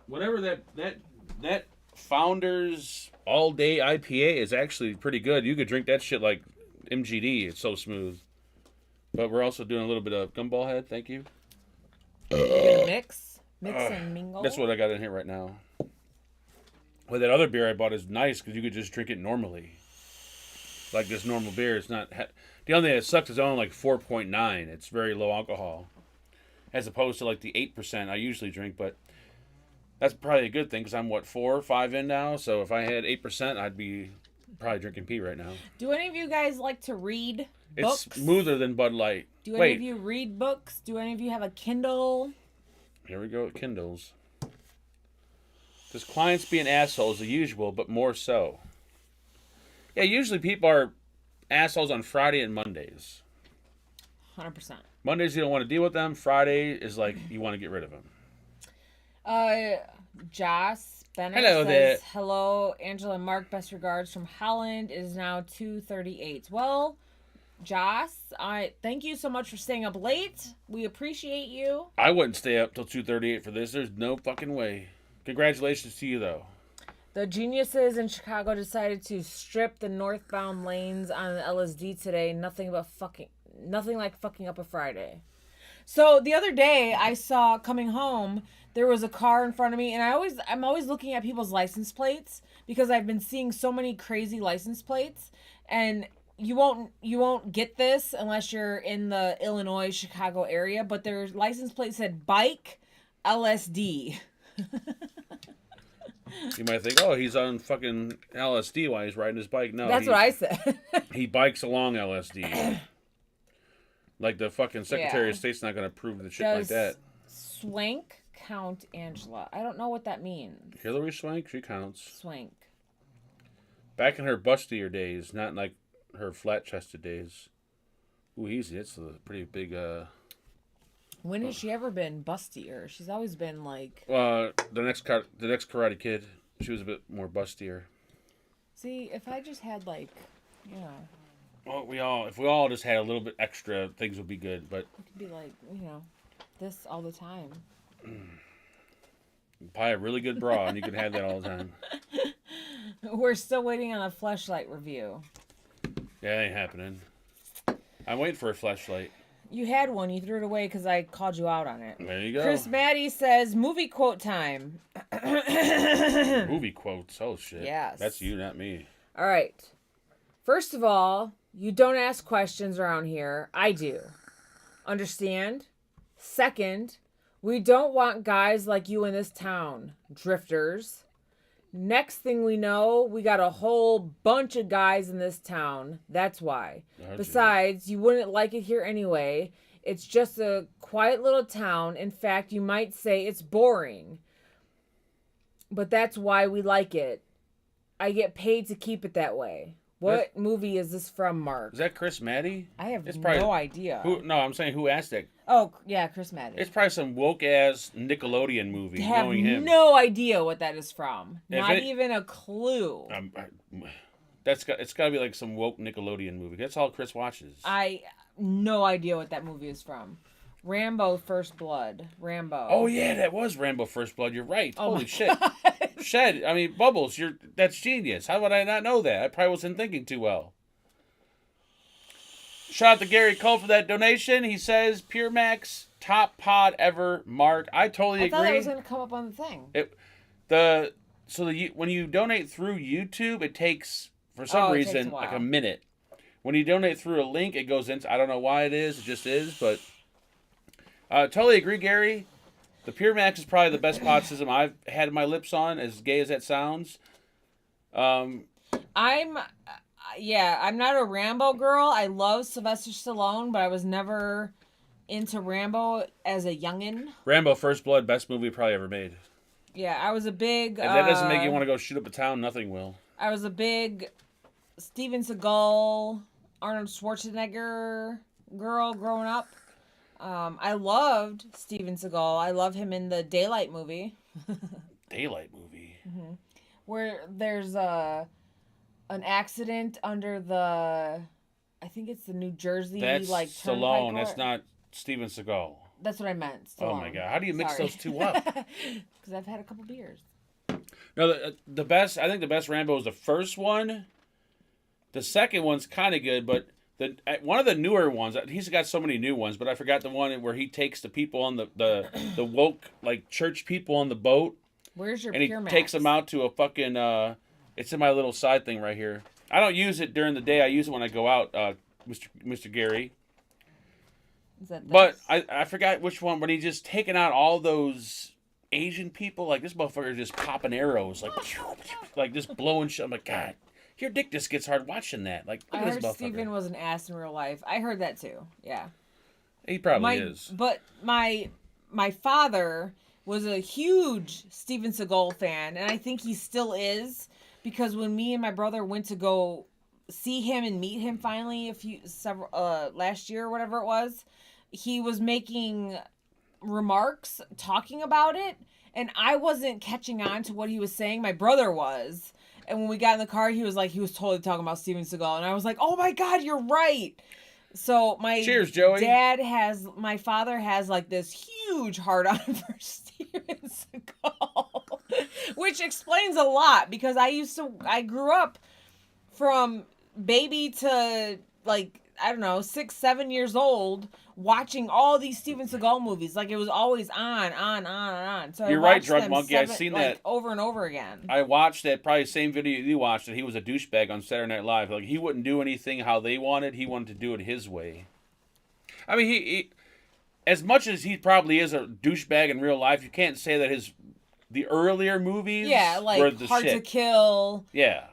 Whatever that Founders all day IPA is actually pretty good. You could drink that shit like MGD. It's so smooth. But we're also doing a little bit of Gumball Head. Thank you. Mix and mingle. That's what I got in here right now. Well, that other beer I bought is nice because you could just drink it normally. Like this normal beer. It's not... The only thing that sucks is only like 4.9. It's very low alcohol. As opposed to like the 8% I usually drink. But that's probably a good thing because I'm, 4 or 5 in now? So if I had 8%, I'd be probably drinking pee right now. Do any of you guys like to read books? It's smoother than Bud Light. Do any of you read books? Do any of you have a Kindle? Here we go with Kindles. Does clients being assholes the usual, but more so? Yeah, usually people are assholes on Friday and Mondays. 100%. Mondays you don't want to deal with them. Friday is like you want to get rid of them. Joss Bennett Hello says, there. Hello, Angela and Mark. Best regards from Holland. It is now 2:38. Well, Joss, I thank you so much for staying up late. We appreciate you. I wouldn't stay up till 2:38 for this. There's no fucking way. Congratulations to you, though. The geniuses in Chicago decided to strip the northbound lanes on the LSD today. Nothing like fucking up a Friday. So the other day I saw coming home, there was a car in front of me, and I'm always looking at people's license plates because I've been seeing so many crazy license plates, and you won't get this unless you're in the Illinois, Chicago area, but their license plate said bike LSD. You might think, oh, he's on fucking LSD while he's riding his bike. No, that's what I said. He bikes along LSD. Like the fucking Secretary of State's not going to approve the shit like that. Swank count Angela? I don't know what that means. Hillary Swank, she counts. Swank. Back in her bustier days, not like her flat-chested days. Ooh, easy. It's a pretty big... When has she ever been bustier? She's always been like... the next Karate Kid, she was a bit more bustier. See, if I just had like, you know... Well, if we all just had a little bit extra, things would be good, but... It could be like, you know, this all the time. Buy a really good bra, and you can have that all the time. We're still waiting on a fleshlight review. Yeah, it ain't happening. I'm waiting for a fleshlight. You had one. You threw it away because I called you out on it. There you go. Chris Maddie says, movie quote time. Movie quotes. Oh, shit. Yes. That's you, not me. All right. First of all, you don't ask questions around here. I do. Understand? Second, we don't want guys like you in this town. Drifters. Next thing we know, we got a whole bunch of guys in this town. That's why. Oh, Besides, you wouldn't like it here anyway. It's just a quiet little town. In fact, you might say it's boring. But that's why we like it. I get paid to keep it that way. What movie is this from, Mark? Is that Chris Maddie? I have probably, no idea. No, I'm saying who asked that. Oh, yeah, Chris Maddie. It's probably some woke-ass Nickelodeon movie. I have knowing him. no idea what that is from. If Not it- even a clue. It's got to be like some woke Nickelodeon movie. That's all Chris watches. I no idea what that movie is from. Rambo First Blood. Rambo. Oh yeah, that was Rambo First Blood. You're right. Oh Holy my shit. Shed. I mean, Bubbles, that's genius. How would I not know that? I probably wasn't thinking too well. Shout out to Gary Cole for that donation. He says, Pure Max, top pod ever, Mark. I totally agree. I thought it was going to come up on the thing. When you donate through YouTube, it takes, for some it takes reason, a while. like a minute. When you donate through a link, it goes into, I don't know why it is, it just is, but totally agree, Gary. The Pure Max is probably the best pod system I've had my lips on, as gay as that sounds. I'm not a Rambo girl. I love Sylvester Stallone, but I was never into Rambo as a youngin. Rambo First Blood, best movie probably ever made. Yeah, I was a big... If that doesn't make you want to go shoot up a town, nothing will. I was a big Steven Seagal, Arnold Schwarzenegger girl growing up. I loved Steven Seagal. I love him in the Daylight movie. Daylight movie? Mm-hmm. Where there's an accident under the... I think it's the New Jersey, That's Stallone. That's not Steven Seagal. That's what I meant. Stallone. Oh my god! How do you mix those two up? Because I've had a couple beers. No, the best. I think the best Rambo is the first one. The second one's kind of good, but one of the newer ones. He's got so many new ones, but I forgot the one where he takes the people on the woke like church people on the boat. Where's your and Pure Max? He takes them out to a fucking. It's in my little side thing right here. I don't use it during the day. I use it when I go out, Mr. Gary. Is that this? But I forgot which one. When he's just taking out all those Asian people, like this motherfucker just popping arrows, like just blowing shit. I'm like, God, your dick just gets hard watching that. Like, look I at this heard motherfucker. Steven was an ass in real life. I heard that too. Yeah. He probably is. But my father was a huge Steven Seagal fan, and I think he still is, because when me and my brother went to go see him and meet him finally last year or whatever it was, he was making remarks talking about it, and I wasn't catching on to what he was saying. My brother was. And when we got in the car, he was totally talking about Steven Seagal, and I was like, oh my God, you're right. So Cheers, Joey. My father has like this huge heart on for Steven Seagal, which explains a lot, because I grew up from baby to like, I don't know, 6, 7 years old, watching all these Steven Seagal movies. Like, it was always on. So you're I right, Drug Monkey. I've seen that over and over again. I watched that probably same video you watched, that he was a douchebag on Saturday Night Live. Like, he wouldn't do anything how they wanted. He wanted to do it his way. I mean, he as much as he probably is a douchebag in real life, you can't say that the earlier movies were the Hard shit. to Kill. Yeah.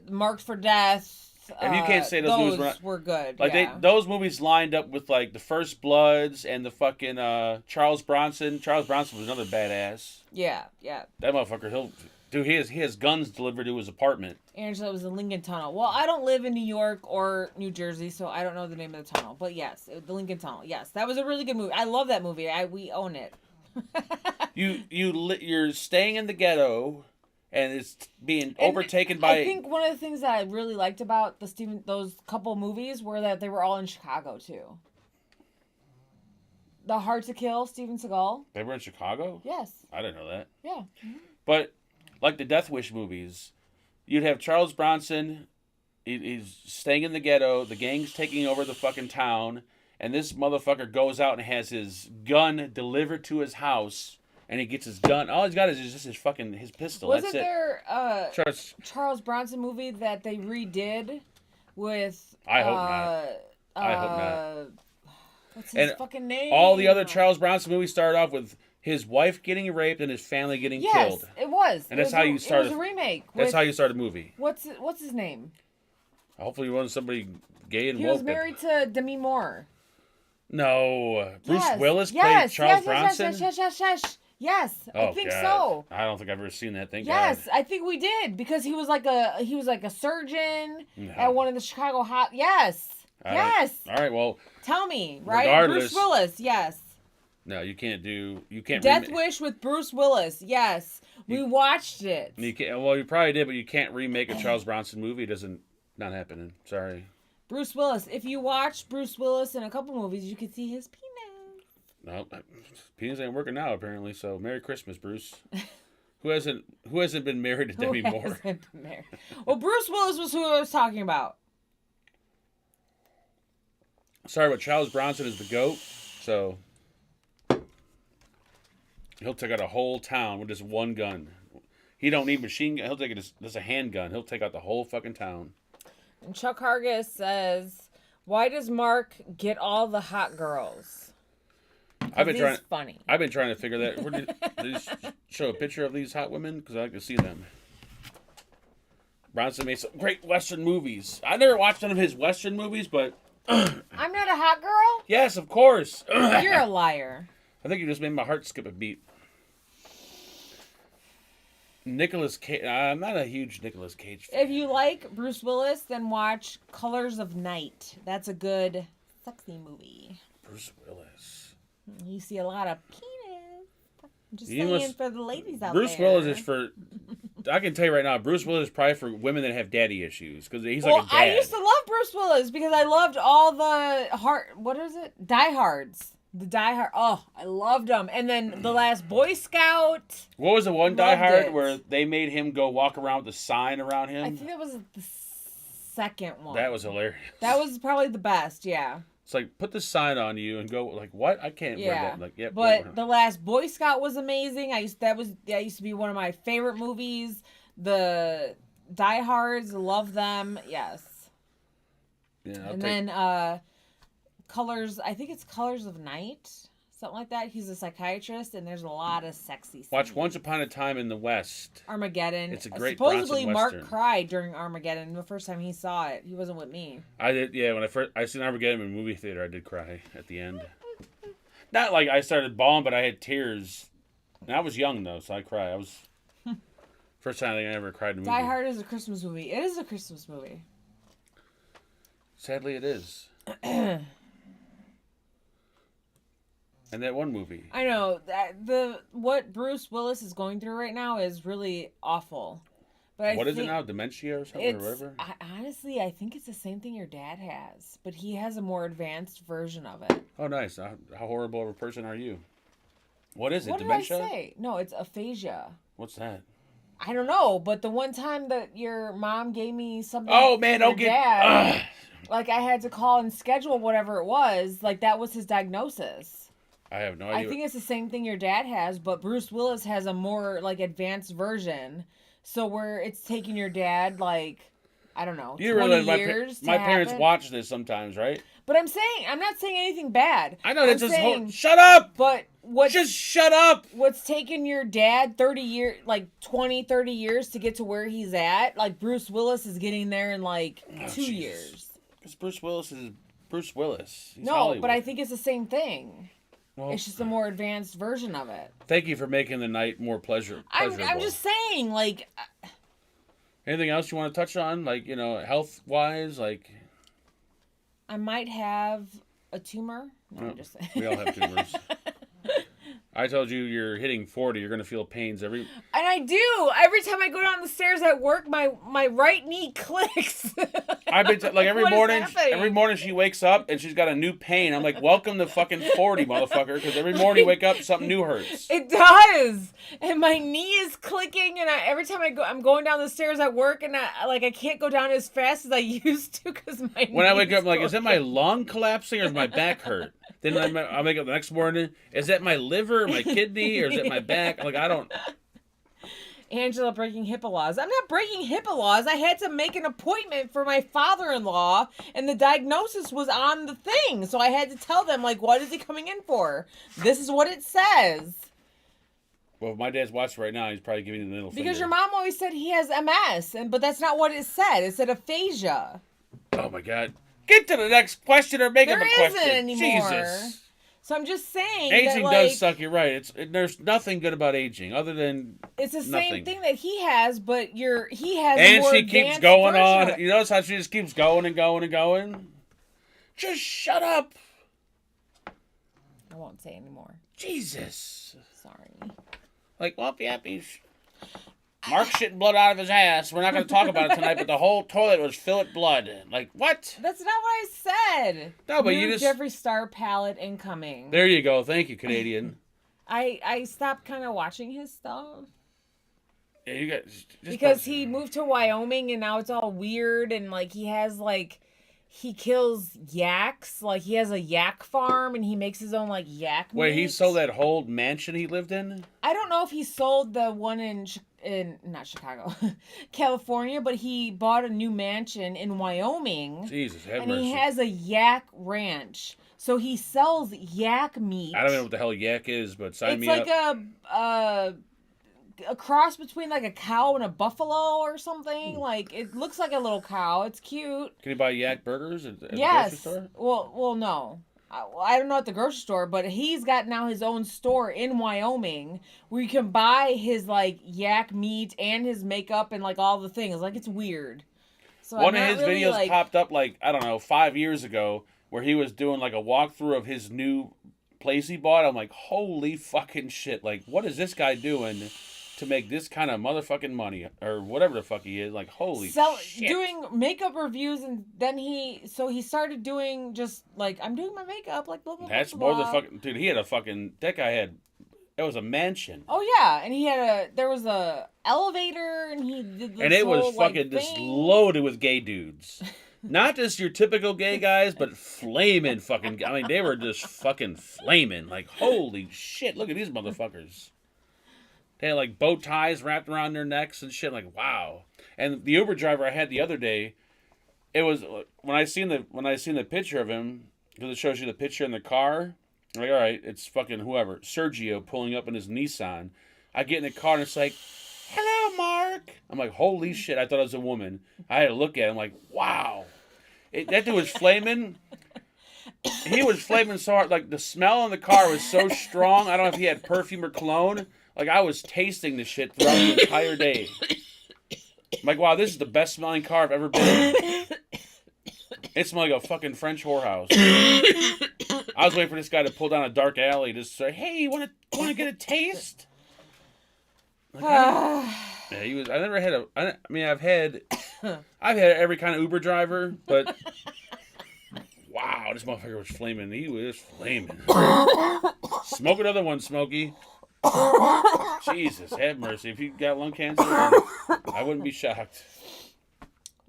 Marked for Death. And you can't say those movies were good. Like those movies lined up with like the First Bloods and the fucking Charles Bronson. Charles Bronson was another badass. Yeah. That motherfucker, he has guns delivered to his apartment. Angela was the Lincoln Tunnel. Well, I don't live in New York or New Jersey, so I don't know the name of the tunnel. But yes, the Lincoln Tunnel. Yes, that was a really good movie. I love that movie. We own it. You're staying in the ghetto, and it's being overtaken by. I think one of the things that I really liked about those couple movies were that they were all in Chicago too. The Hard to Kill, Steven Seagal. They were in Chicago? Yes. I didn't know that. Yeah. But, like the Death Wish movies, you'd have Charles Bronson, he's staying in the ghetto, the gang's taking over the fucking town, and this motherfucker goes out and has his gun delivered to his house, and he gets his gun. All he's got is just his pistol. Wasn't That's there it. Charles Bronson movie that they redid with... I hope not. I hope not. What's his fucking name? All the other Charles Bronson movies started off with his wife getting raped and his family getting killed. Yes, it was. And that's how you start. It was a remake. That's how you start a movie. What's his name? Hopefully you want somebody gay and woke. He was married to Demi Moore. No. Bruce Willis played Charles Bronson? Yes, I think so. I don't think I've ever seen that. Thank God. Yes, I think we did because he was like a surgeon at one of the Chicago hot. Yes. All right, well. Tell me, right? Bruce Willis, yes. No, you can't. Death Wish with Bruce Willis, yes. We watched it. You probably did, but you can't remake a Charles Bronson movie. It doesn't, not happening. Sorry. Bruce Willis. If you watch Bruce Willis in a couple movies, you can see his penis. No, penis ain't working now apparently. So Merry Christmas, Bruce. Who hasn't been married to Demi Moore? Well, Bruce Willis was who I was talking about. Sorry, but Charles Bronson is the GOAT, so he'll take out a whole town with just one gun. He don't need machine gun. He'll take it just a handgun. He'll take out the whole fucking town. And Chuck Hargis says, "Why does Mark get all the hot girls?" I've been trying to figure that. Did you show a picture of these hot women? Because I like to see them. Bronson made some great Western movies. I never watched none of his Western movies, but. I'm not a hot girl? Yes, of course. You're a liar. I think you just made my heart skip a beat. Nicolas Cage. I'm not a huge Nicolas Cage fan. If you like Bruce Willis, then watch Colors of Night. That's a good, sexy movie. Bruce Willis. You see a lot of penis. I'm just saying for the ladies out Bruce there. Willis is for... I can tell you right now, Bruce Willis is probably for women that have daddy issues. Because he's like a dad. I used to love Bruce Willis because I loved all the... What is it? Die Hards. The Die Hard. Oh, I loved them. And then The Last Boy Scout. What was the one Die Hard where they made him go walk around with a sign around him? I think that was the second one. That was hilarious. That was probably the best, yeah. It's like, put the sign on you and go, like, what? I can't wear that. Like, yep, but The Last Boy Scout was amazing. That used to be one of my favorite movies. The Die Hards, love them. Yes. Yeah. Then Colors, I think it's Colors of Night, something like that. He's a psychiatrist, and there's a lot of sexy scenes. Watch Once Upon a Time in the West. Armageddon. It's a great Supposedly, Bronson Mark Western. cried during Armageddon the first time he saw it. He wasn't with me. I did, yeah. When I seen Armageddon in the movie theater, I did cry at the end. Not like I started bawling, but I had tears. And I was young though, so I cried. I was first time I ever cried in a movie. Die Hard is a Christmas movie. It is a Christmas movie. Sadly, it is. And that one movie. I know that what Bruce Willis is going through right now is really awful. But what is it now? Dementia or something or whatever? Honestly, I think it's the same thing your dad has, but he has a more advanced version of it. Oh, nice. How horrible of a person are you? What is it? What Dementia? did I say? No, it's aphasia. What's that? I don't know, but the one time that your mom gave me something. Oh man, don't get. Dad, like I had to call and schedule whatever it was. Like that was his diagnosis. I have no idea. I think it's the same thing your dad has, but Bruce Willis has a more like advanced version. So where it's taking your dad like, I don't know, 20 years. My parents watch this sometimes, right? But I'm not saying anything bad. I know that's just shut up. But just shut up. What's taken your dad 30 years, like 20, 30 years to get to where he's at? Like Bruce Willis is getting there in like 2 years. Because Bruce Willis is Bruce Willis. He's no, Hollywood. but I think it's the same thing. Well, it's just a more advanced version of it. Thank you for making the night more pleasurable. I'm just saying, like. Anything else you want to touch on, like health wise, like? I might have a tumor. No, I'm just saying. We all have tumors. I told you you're hitting 40. You're gonna feel pains And I do. Every time I go down the stairs at work, my right knee clicks. I've been like every What is morning. happening? Every morning she wakes up and she's got a new pain. I'm like, welcome to fucking 40, motherfucker. Because every morning you wake up, something new hurts. It does, and my knee is clicking. And every time I'm going down the stairs at work, and I can't go down as fast as I used to because my. When I wake up, I'm like, is that my lung collapsing or is my back hurt? Then I wake up the next morning. Is that my liver, or my kidney, or is it my back? I'm like, I don't. Angela breaking HIPAA laws. I'm not breaking HIPAA laws. I had to make an appointment for my father-in-law, and the diagnosis was on the thing. So I had to tell them, like, what is he coming in for? This is what it says. Well, if my dad's watching right now, he's probably giving you the middle finger. Because your mom always said he has MS, but that's not what it said. It said aphasia. Oh, my God. Get to the next question or make up a question. There isn't anymore. Jesus. So I'm just saying aging that, does suck. You're right. There's nothing good about aging other than it's the nothing. same thing that he has, but he has. And a more she keeps advanced going version on. of it. You notice how she just keeps going and going and going. Just shut up. I won't say anymore. Jesus. Sorry. Like, well, yeah, Mark's shitting blood out of his ass. We're not going to talk about it tonight, but the whole toilet was filled with blood. Like, what? That's not what I said. No, but New you just... Jeffree Star palette incoming. There you go. Thank you, Canadian. I stopped kind of watching his stuff. Yeah, you got... Because he moved to Wyoming and now it's all weird and, like, he has, like... He kills yaks. Like, he has a yak farm and he makes his own, like, yak meat. Wait, he sold that whole mansion he lived in? I don't know if he sold the one in not Chicago, California, but he bought a new mansion in Wyoming. Jesus, have and mercy. He has a yak ranch. So he sells yak meat. I don't know what the hell yak is, but sign me up. It's like a cross between like a cow and a buffalo or something. Like, it looks like a little cow. It's cute. Can you buy yak burgers at the Yes. grocery store? Well, no. I don't know at the grocery store, but he's got now his own store in Wyoming where you can buy his, like, yak meat and his makeup and, like, all the things. Like, it's weird. So One of his videos popped up, like, I don't know, 5 years ago where he was doing, like, a walkthrough of his new place he bought. I'm like, holy fucking shit. Like, what is this guy doing to make this kind of motherfucking money or whatever the fuck he is? Like, holy shit. Doing makeup reviews, and then he started doing just like, I'm doing my makeup, like, blah, blah, blah. That's more than fucking, dude, he had a fucking, that guy had, it was a mansion. Oh yeah, and there was a elevator, and he did this and it was whole, fucking like, just loaded with gay dudes. Not just your typical gay guys, but flaming fucking, I mean, they were just fucking flaming. Like, holy shit, look at these motherfuckers. They had, like, bow ties wrapped around their necks and shit. Like, wow. And the Uber driver I had the other day, it was, when I seen the picture of him, because it shows you the picture in the car, I'm like, all right, it's fucking whoever, Sergio pulling up in his Nissan. I get in the car and it's like, hello, Mark. I'm like, holy shit, I thought it was a woman. I had to look at him like, wow. That dude was flaming. He was flaming so hard. Like, the smell in the car was so strong. I don't know if he had perfume or cologne. Like, I was tasting the shit throughout the entire day. I'm like, wow, this is the best smelling car I've ever been in. It smelled like a fucking French whorehouse. I was waiting for this guy to pull down a dark alley to say, hey, you want to get a taste? Like, yeah, he was. I never had I've had every kind of Uber driver, but wow, this motherfucker was flaming. He was flaming. Smoke another one, Smokey. Jesus, have mercy. If you got lung cancer, I wouldn't be shocked.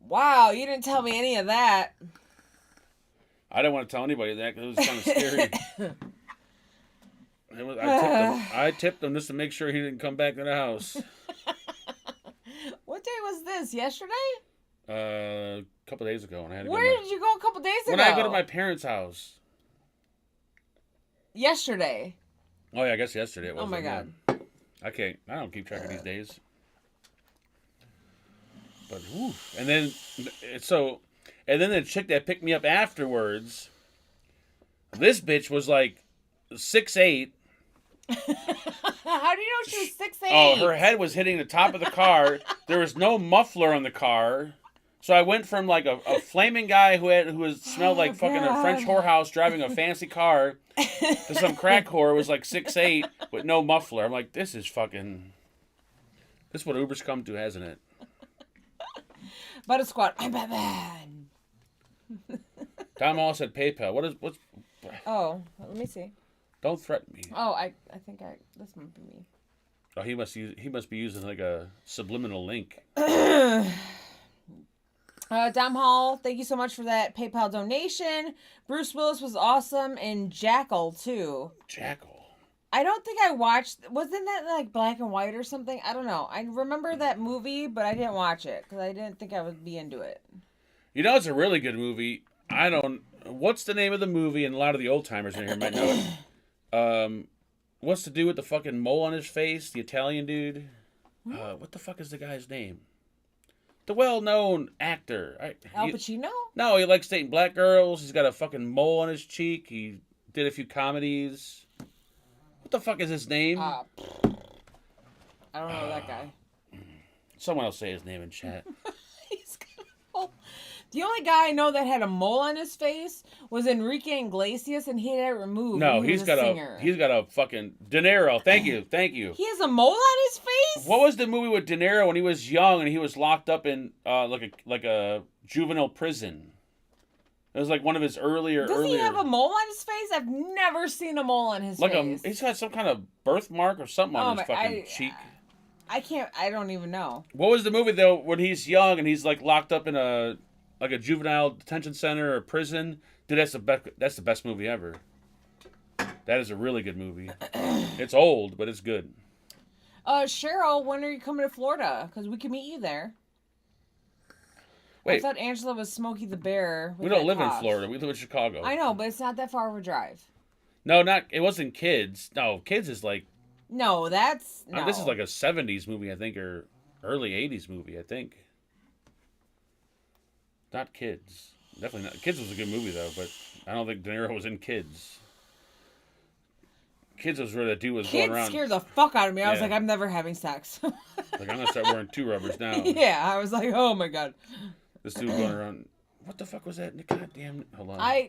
Wow, you didn't tell me any of that. I didn't want to tell anybody that because it was kind of scary. I tipped him just to make sure he didn't come back to the house. What day was this? Yesterday? A couple days ago. And I had to Where did you go a couple days ago? When I go to my parents' house. Yesterday. Oh, yeah, I guess yesterday it was. Oh, my God. I don't keep track of these days. But, whew. And then the chick that picked me up afterwards, this bitch was like 6'8". How do you know she was 6'8"? Oh, her head was hitting the top of the car. There was no muffler on the car. So I went from like a flaming guy who smelled like fucking a French whorehouse driving a fancy car to some crack whore who was like 6'8" with no muffler. I'm like, this is what Uber's come to, hasn't it? Butter squat. I'm Batman. Tom Hall said PayPal. What's? Oh, let me see. Don't threaten me. Oh, I think this might be me. Oh, he must be using like a subliminal link. Dom Hall, thank you so much for that PayPal donation. Bruce Willis was awesome, and Jackal too. Jackal. I don't think I watched. Wasn't that like black and white or something? I don't know. I remember that movie, but I didn't watch it because I didn't think I would be into it. You know, it's a really good movie. What's the name of the movie? And a lot of the old timers in here might know it. What's to do with the fucking mole on his face? The Italian dude. What the fuck is the guy's name? The well-known actor. Al Pacino? No, he likes dating black girls. He's got a fucking mole on his cheek. He did a few comedies. What the fuck is his name? I don't know that guy. Someone else say his name in chat. He's got a mole. The only guy I know that had a mole on his face was Enrique Iglesias, and he had it removed. No, he's got a fucking De Niro. Thank you. He has a mole on his face. What was the movie with De Niro when he was young and he was locked up in like a juvenile prison? It was like one of his earlier. Does he have a mole on his face? I've never seen a mole on his face. He's got some kind of birthmark or something on his fucking cheek. I don't even know. What was the movie though when he's young and he's like locked up in a juvenile detention center or prison? Dude, that's the best movie ever. That is a really good movie. It's old, but it's good. Cheryl, when are you coming to Florida? Because we can meet you there. Wait. I thought Angela was Smokey the Bear. We don't live in Florida. We live in Chicago. I know, but it's not that far of a drive. No, it wasn't Kids. No, Kids is like... No, that's... No. This is like a 70s movie, I think, or early 80s movie, I think. Not Kids. Definitely not. Kids was a good movie, though, but I don't think De Niro was in Kids. Kids was where that dude was going around. Kids scared the fuck out of me. I was like, I'm never having sex. Like, I'm going to start wearing two rubbers now. Yeah, I was like, oh my God. This dude going around. What the fuck was that? Goddamn. Hold on. Was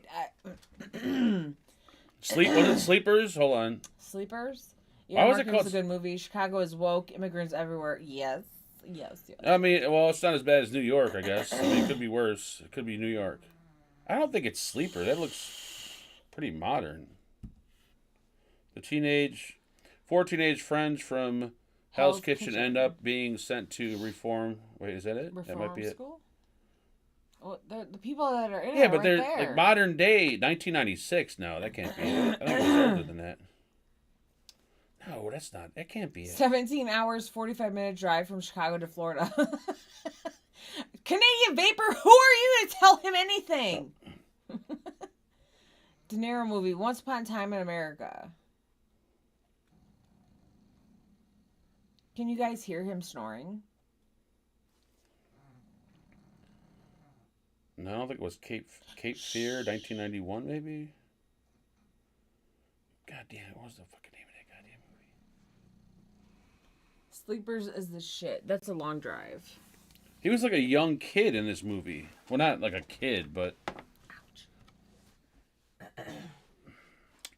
it Sleepers? Hold on. Sleepers? Yeah, why was it called? It's a good movie. Chicago is woke. Immigrants everywhere. Yes. I mean, well, it's not as bad as New York, I guess. I mean, it could be worse. It could be New York. I don't think it's Sleeper. That looks pretty modern. Four teenage friends from Hell's Kitchen end up being sent to reform. Wait, is that it? Reform that might be school? Well, the people that are in it. Yeah, but they're there. like modern day, 1996. No, that can't be it. I think it was older than that. No, that can't be it. 17 hours, 45-minute drive from Chicago to Florida. Canadian Vapor, who are you to tell him anything? De Niro movie, Once Upon a Time in America. Can you guys hear him snoring? No, I don't think it was Cape Fear, 1991, maybe. God damn it! What was the fucking name of that goddamn movie? Sleepers is the shit. That's a long drive. He was like a young kid in this movie. Well, not like a kid, but... Ouch.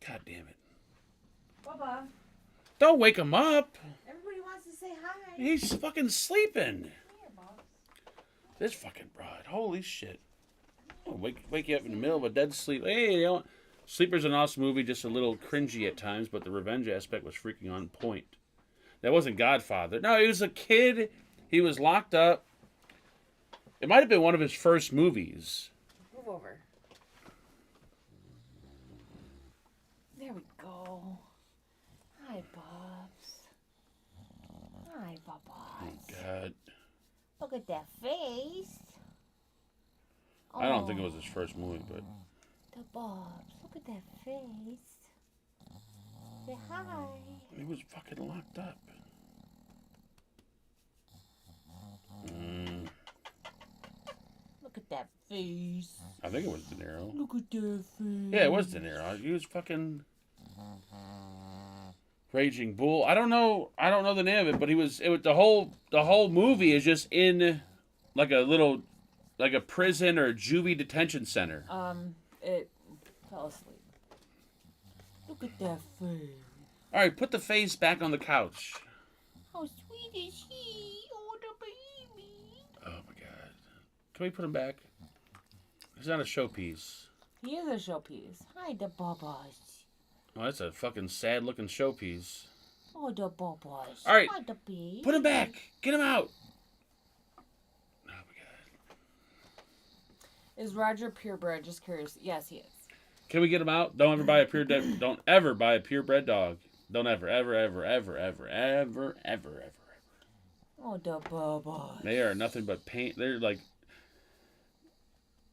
God damn it. Bubba. Don't wake him up. Everybody wants to say hi. He's fucking sleeping. Here, Bob. This fucking broad. Holy shit. Oh, wake you up in the middle of a dead sleep. Hey, Sleeper's an awesome movie, just a little cringy at times, but the revenge aspect was freaking on point. That wasn't Godfather. No, he was a kid. He was locked up. It might have been one of his first movies. Move over. There we go. Hi, Bubs. Hi, Bubba. Oh, God. Look at that face. I don't think it was his first movie, but... The Bubs. Look at that face. Say hi. He was fucking locked up. Look at that face. I think it was De Niro. Look at that face. Yeah, it was De Niro. He was fucking... Raging Bull. I don't know the name of it, but the whole movie is just in like a little like a prison or a juvie detention center. It fell asleep. Look at that face. All right, put the face back on the couch. How sweet is he? Oh, the baby. Oh my god. Can we put him back? He's not a showpiece. He is a showpiece. Hi, the bubbles. Oh, that's a fucking sad looking showpiece. Oh, the bubbles. All right, Hi, the baby. put him back. Get him out. Oh my god. Is Roger purebred? Just curious. Yes, he is. Can we get him out? Don't ever buy a purebred. Don't ever buy a purebred dog. Don't ever, ever, ever, ever, ever, ever, ever, ever. Oh, the bubbles. They are nothing but pain. They're like,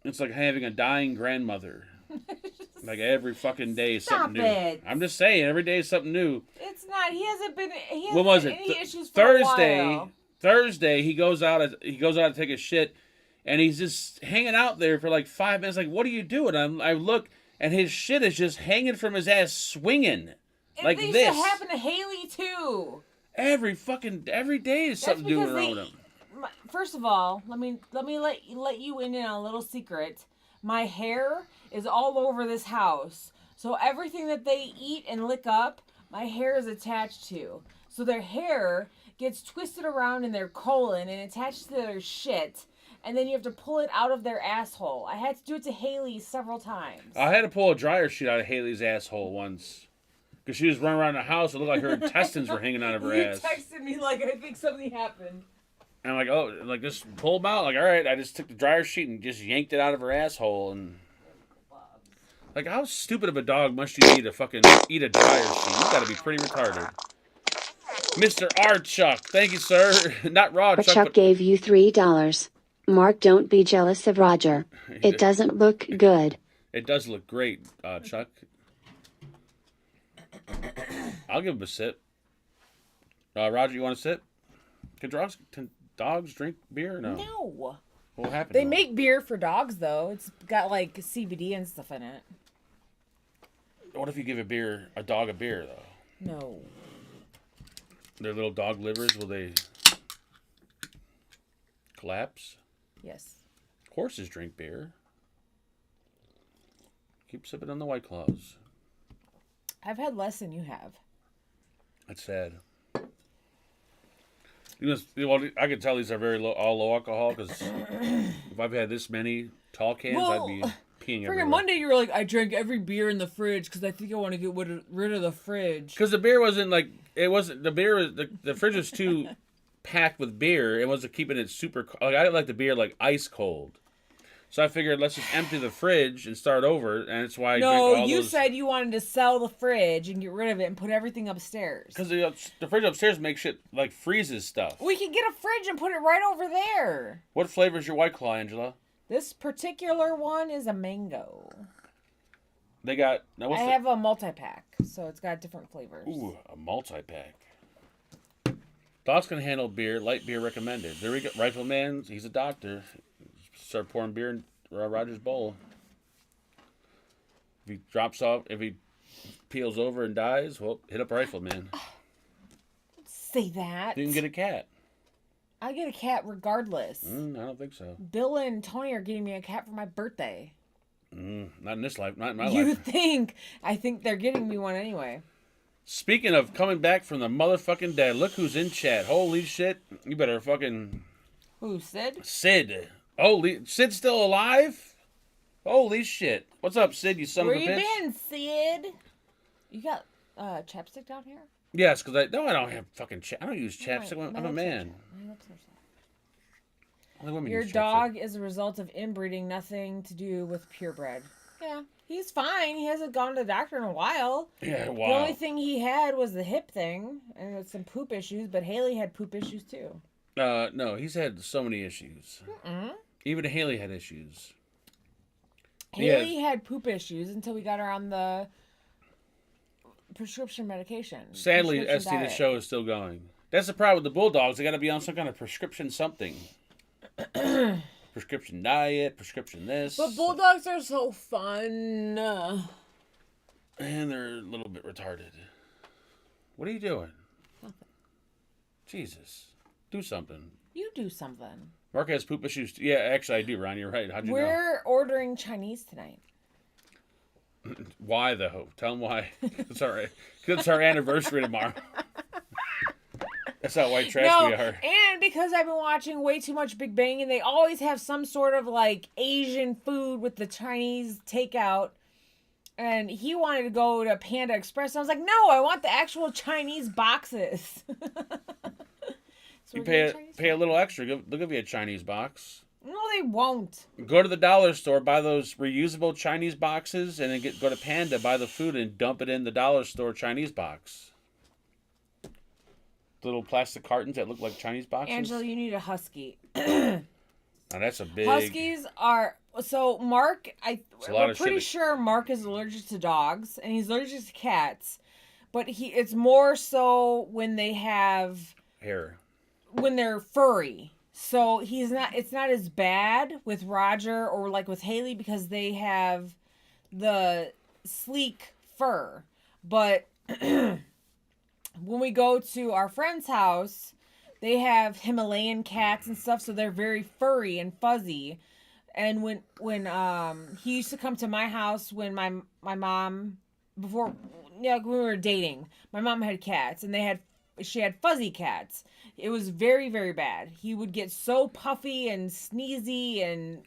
it's like having a dying grandmother. Like every fucking day is something Stop new. it. I'm just saying, every day is something new. It's not. He hasn't been. He hasn't What was had it? any issues for a while. Thursday, he goes out to take a shit, and he's just hanging out there for like 5 minutes. Like, what are you doing? I look, and his shit is just hanging from his ass, swinging like It used this. to happen to Haley too. Every day is something new because around him. First of all, let me let you in on a little secret. My hair is all over this house, so everything that they eat and lick up, my hair is attached to. So their hair gets twisted around in their colon and attached to their shit, and then you have to pull it out of their asshole. I had to do it to Haley several times. I had to pull a dryer sheet out of Haley's asshole once. Because she was running around the house. It looked like her intestines were hanging out of her ass. You texted me like, I think something happened. And I'm like, oh, like, just pull them out. Like, all right. I just took the dryer sheet and just yanked it out of her asshole. And like, how stupid of a dog must you be to fucking eat a dryer sheet? You gotta be pretty retarded. Mr. R. Chuck. Thank you, sir. Not Raw Chuck, Chuck but... gave you $3. Mark, don't be jealous of Roger. It doesn't look good. It does look great, Chuck. I'll give him a sip. Roger, you want a sip? Can dogs drink beer or no? No. What happened? They make beer for dogs, though. It's got, like, CBD and stuff in it. What if you give a dog a beer, though? No. Their little dog livers, will they collapse? Yes. Horses drink beer. Keep sipping on the White Claws. I've had less than you have. That's sad. You know, well, I can tell these are all low alcohol because if I've had this many tall cans, I'd be peeing everywhere. Freaking Monday, you were like, I drank every beer in the fridge because I think I want to get rid of the fridge. Because the beer wasn't like, it wasn't, the fridge was too packed with beer. It wasn't keeping it super, like, I didn't like the beer like ice cold. So I figured let's just empty the fridge and start over, and it's why I drink all you those... said you wanted to sell the fridge and get rid of it and put everything upstairs. Because the fridge upstairs makes shit, like, freezes stuff. We could get a fridge and put it right over there. What flavor is your White Claw, Angela? This particular one is a mango. They got... Now I have a multi-pack, so it's got different flavors. Ooh, a multi-pack. Dogs can handle beer, light beer recommended. There we go. Rifleman, he's a doctor. Start pouring beer in Roger's bowl. If he drops off, if he peels over and dies, well, hit up Rifleman. Say that. You can get a cat. I get a cat regardless. I don't think so. Bill and Tony are getting me a cat for my birthday. Not in this life. Not in my You life. think? I think they're getting me one anyway. Speaking of coming back from the motherfucking dead, look who's in chat. Holy shit. You better fucking... Who, Sid? Sid. Holy... Sid's still alive? Holy shit. What's up, Sid, you son Where of a you bitch? been, Sid? You got chapstick down here? Yes, because I don't have fucking I don't use chapstick. My I'm a lips are man. chapped. My lips are chapped. Only women Your use chapstick. dog is a result of inbreeding, nothing to do with purebred. Yeah, he's fine. He hasn't gone to the doctor in a while. Yeah, wow. The only thing he had was the hip thing and some poop issues, but Haley had poop issues too. No, he's had so many issues. Even Haley had issues. Haley had poop issues until we got her on the prescription medication. Sadly, prescription ST, the diet. show is still going. That's the problem with the Bulldogs. They got to be on some kind of prescription something. Prescription diet, prescription this. But bulldogs are so fun. And they're a little bit retarded. What are you doing? Nothing. Jesus. Do something. You do something. Mark has poop issues. Yeah, actually, I do, Ron. You're right. How'd you know? We're ordering Chinese tonight. Why, though? Tell them why. It's our anniversary tomorrow. That's how white trash we are. And because I've been watching way too much Big Bang, and they always have some sort of like Asian food with the Chinese takeout. And he wanted to go to Panda Express. And I was like, no, I want the actual Chinese boxes. So you pay a little extra. They'll give you a Chinese box. No, they won't. Go to the dollar store, buy those reusable Chinese boxes, and then go to Panda, buy the food, and dump it in the dollar store Chinese box. Little plastic cartons that look like Chinese boxes. Angela, you need a husky. Now that's a big... Huskies are... So, Mark, we're pretty sure Mark is allergic to dogs, and he's allergic to cats. But it's more so when they have... hair. When they're furry. So, it's not as bad with Roger or like with Haley because they have the sleek fur. But when we go to our friend's house, they have Himalayan cats and stuff, so they're very furry and fuzzy. And when he used to come to my house when my mom when we were dating, my mom had cats and she had fuzzy cats. It was very, very bad. He would get so puffy and sneezy and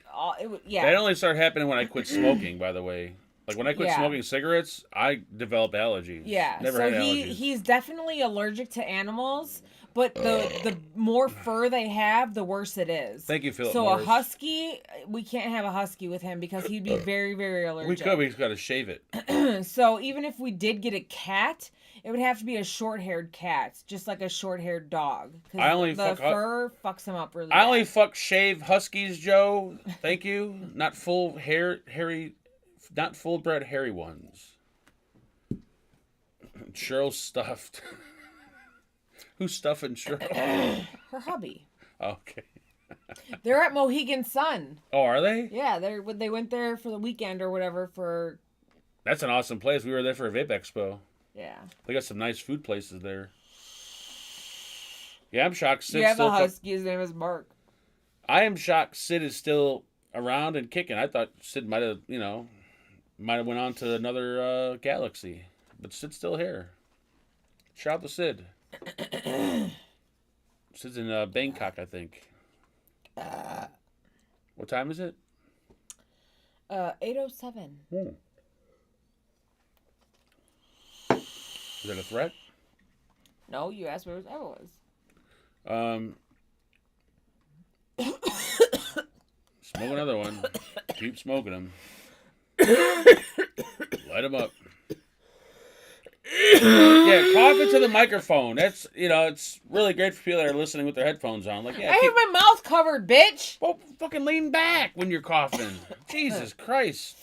That only started happening when I quit smoking, by the way. Like when I quit smoking cigarettes, I developed allergies. Yeah. Never had allergies. He's definitely allergic to animals. But the more fur they have, the worse it is. Thank you, Philip So Morris. a husky, we can't have a husky with him because he'd be very, very allergic. We could, we just got to shave it. So even if we did get a cat, it would have to be a short-haired cat, just like a short-haired dog. The fur fucks him up really bad. I only fuck shave huskies, Joe. Thank you. Not full-bred hairy ones. Cheryl's stuffed. Who's stuffing Cheryl? Her hubby. Okay. They're at Mohegan Sun. Oh, are they? Yeah, they went there for the weekend or whatever for... That's an awesome place. We were there for a Vape Expo. Yeah. They got some nice food places there. Yeah, I'm shocked Sid you have a husky. His name is Mark. I am shocked Sid is still around and kicking. I thought Sid might have went on to another galaxy. But Sid's still here. Shout out to Sid. Sid's in Bangkok, I think. What time is it? 8:07. Is that a threat? No, you asked where Eva was. Smoke another one. Keep smoking them. Light them up. Yeah, cough into the microphone. That's, it's really great for people that are listening with their headphones on. Like, yeah, I have my mouth covered, bitch. Well, fucking lean back when you're coughing. Jesus Christ.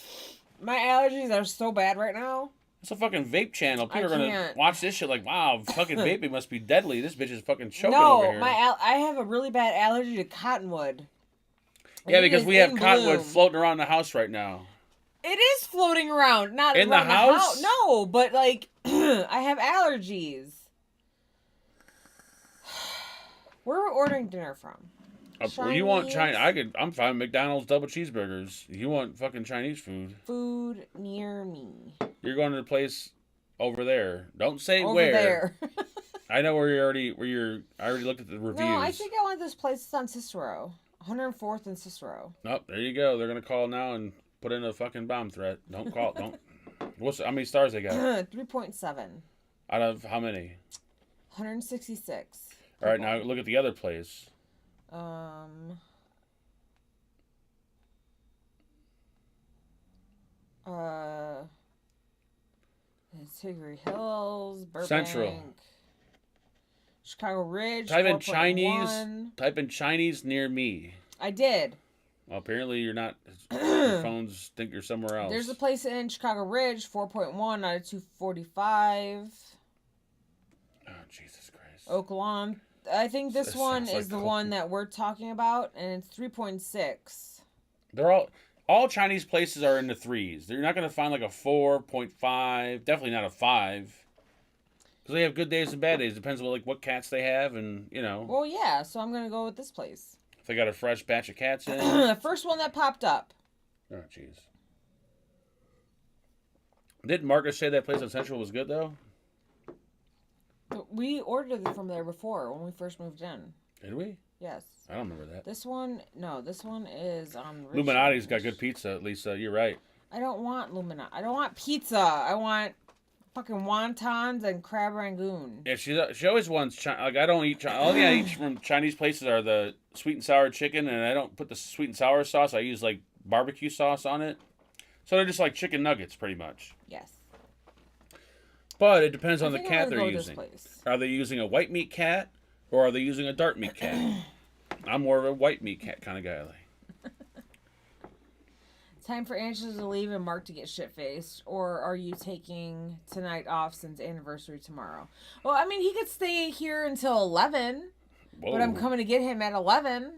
My allergies are so bad right now. It's a fucking vape channel. People are going to watch this shit like, wow, fucking vaping must be deadly. This bitch is fucking choking over here. No, I have a really bad allergy to cottonwood. Yeah, because we have cottonwood floating around the house right now. It is floating around, not in around the house. No, but like I have allergies. Where are we ordering dinner from? You want Chinese? I'm fine. McDonald's double cheeseburgers. You want fucking Chinese food? Food near me. You're going to the place over there. Don't say over where. There. I know I already looked at the reviews. No, I think I want this place. It's on Cicero, 104th and Cicero. Nope. There you go. They're gonna call now and put in a fucking bomb threat. Don't call. Don't. How many stars they got? 3.7. Out of how many? 166. All right, now look at the other place. It's Hickory Hills, Burbank, Central, Chicago Ridge. Type in Chinese. Type in Chinese near me. I did. Well, apparently you're not. Your phones think you're somewhere else. There's a place in Chicago Ridge, 4.1 out of 245. Oh, Jesus Christ. Oak Lawn. I think this one is the one that we're talking about, and it's 3.6. They're all Chinese places are in the threes. You're not going to find like a 4.5. Definitely not a 5. Because they have good days and bad days. Depends on what cats they have, and Well, yeah. So I'm gonna go with this place. if they got a fresh batch of cats in. The first one that popped up. Oh, jeez. Didn't Marcus say that place on Central was good though? We ordered it from there before when we first moved in. Did we? Yes. I don't remember that. This one is on. Illuminati's got good pizza, Lisa. You're right. I don't want Illuminati. I don't want pizza. I want fucking wontons and crab rangoon. Yeah, she always wants I don't eat. All I eat from Chinese places are the sweet and sour chicken, and I don't put the sweet and sour sauce. I use barbecue sauce on it. So they're just like chicken nuggets, pretty much. Yes. But it depends on the cat they're go using. Are they using a white meat cat or are they using a dark meat cat? I'm more of a white meat cat kind of guy. Time for Angela to leave and Mark to get shit-faced, or are you taking tonight off since anniversary tomorrow? Well, I mean, he could stay here until 11, Whoa. but I'm coming to get him at 11.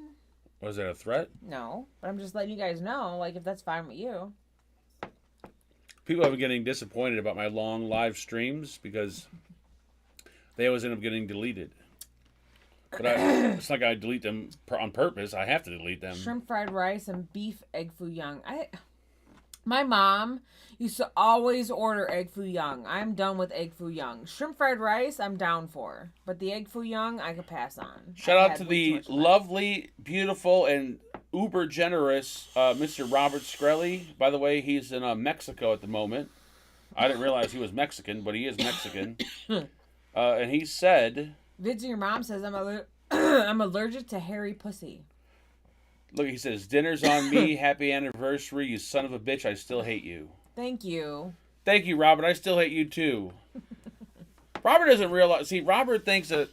Was that a threat? No, but I'm just letting you guys know, if that's fine with you. People have been getting disappointed about my long live streams because they always end up getting deleted. But it's not like I delete them on purpose. I have to delete them. Shrimp fried rice and beef egg foo young. My mom used to always order egg foo young. I'm done with egg foo young. Shrimp fried rice, I'm down for. But the egg foo young, I could pass on. Shout out to the lovely, beautiful, and uber generous Mr. Robert Skrelly. By the way, he's in Mexico at the moment. I didn't realize he was Mexican, but he is Mexican. And he said... Vids, your mom says I'm allergic to hairy pussy. Look, he says, dinner's on me. Happy anniversary, you son of a bitch. I still hate you. Thank you. Thank you, Robert. I still hate you, too. Robert doesn't realize... See, Robert thinks that,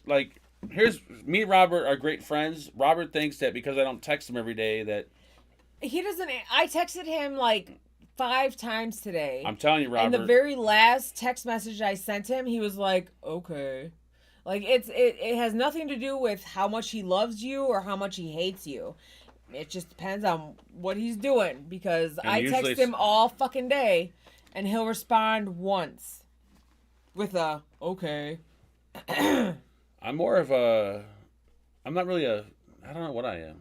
here's... Me and Robert are great friends. Robert thinks that because I don't text him every day that... He doesn't... I texted him, 5 times today. I'm telling you, Robert. And the very last text message I sent him, he was like, okay. It has nothing to do with how much he loves you or how much he hates you. It just depends on what he's doing, because I text him all fucking day and he'll respond once with a okay. I'm more of a... I'm not really a... I don't know what I am.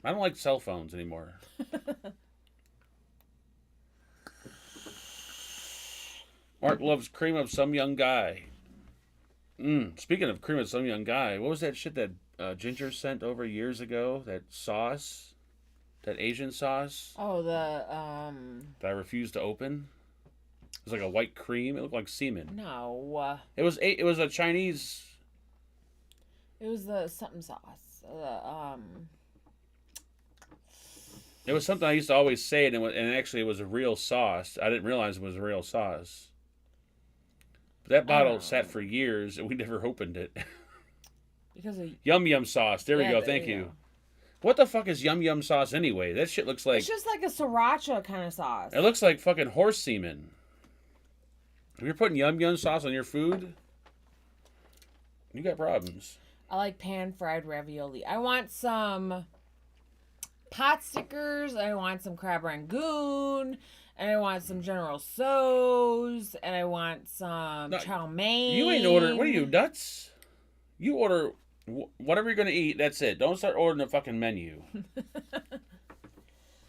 I don't like cell phones anymore. Mark loves cream of some young guy. Speaking of cream of some young guy, what was that shit that Ginger sent over years ago? That sauce? That Asian sauce? Oh, that I refused to open? It was like a white cream. It looked like semen. No. It was a Chinese... It was the something sauce. It was something I used to always say, and actually it was a real sauce. I didn't realize it was a real sauce. But that bottle sat for years, and we never opened it. Because of... Yum Yum sauce. There we go. Thank you. What the fuck is Yum Yum sauce anyway? That shit looks like... It's just like a sriracha kind of sauce. It looks like fucking horse semen. If you're putting Yum Yum sauce on your food, you got problems. I like pan-fried ravioli. I want some pot stickers. I want some crab rangoon. And I want some General Tso's. And I want some chow mein. You ain't order... What are you, nuts? You order whatever you're going to eat, that's it. Don't start ordering a fucking menu.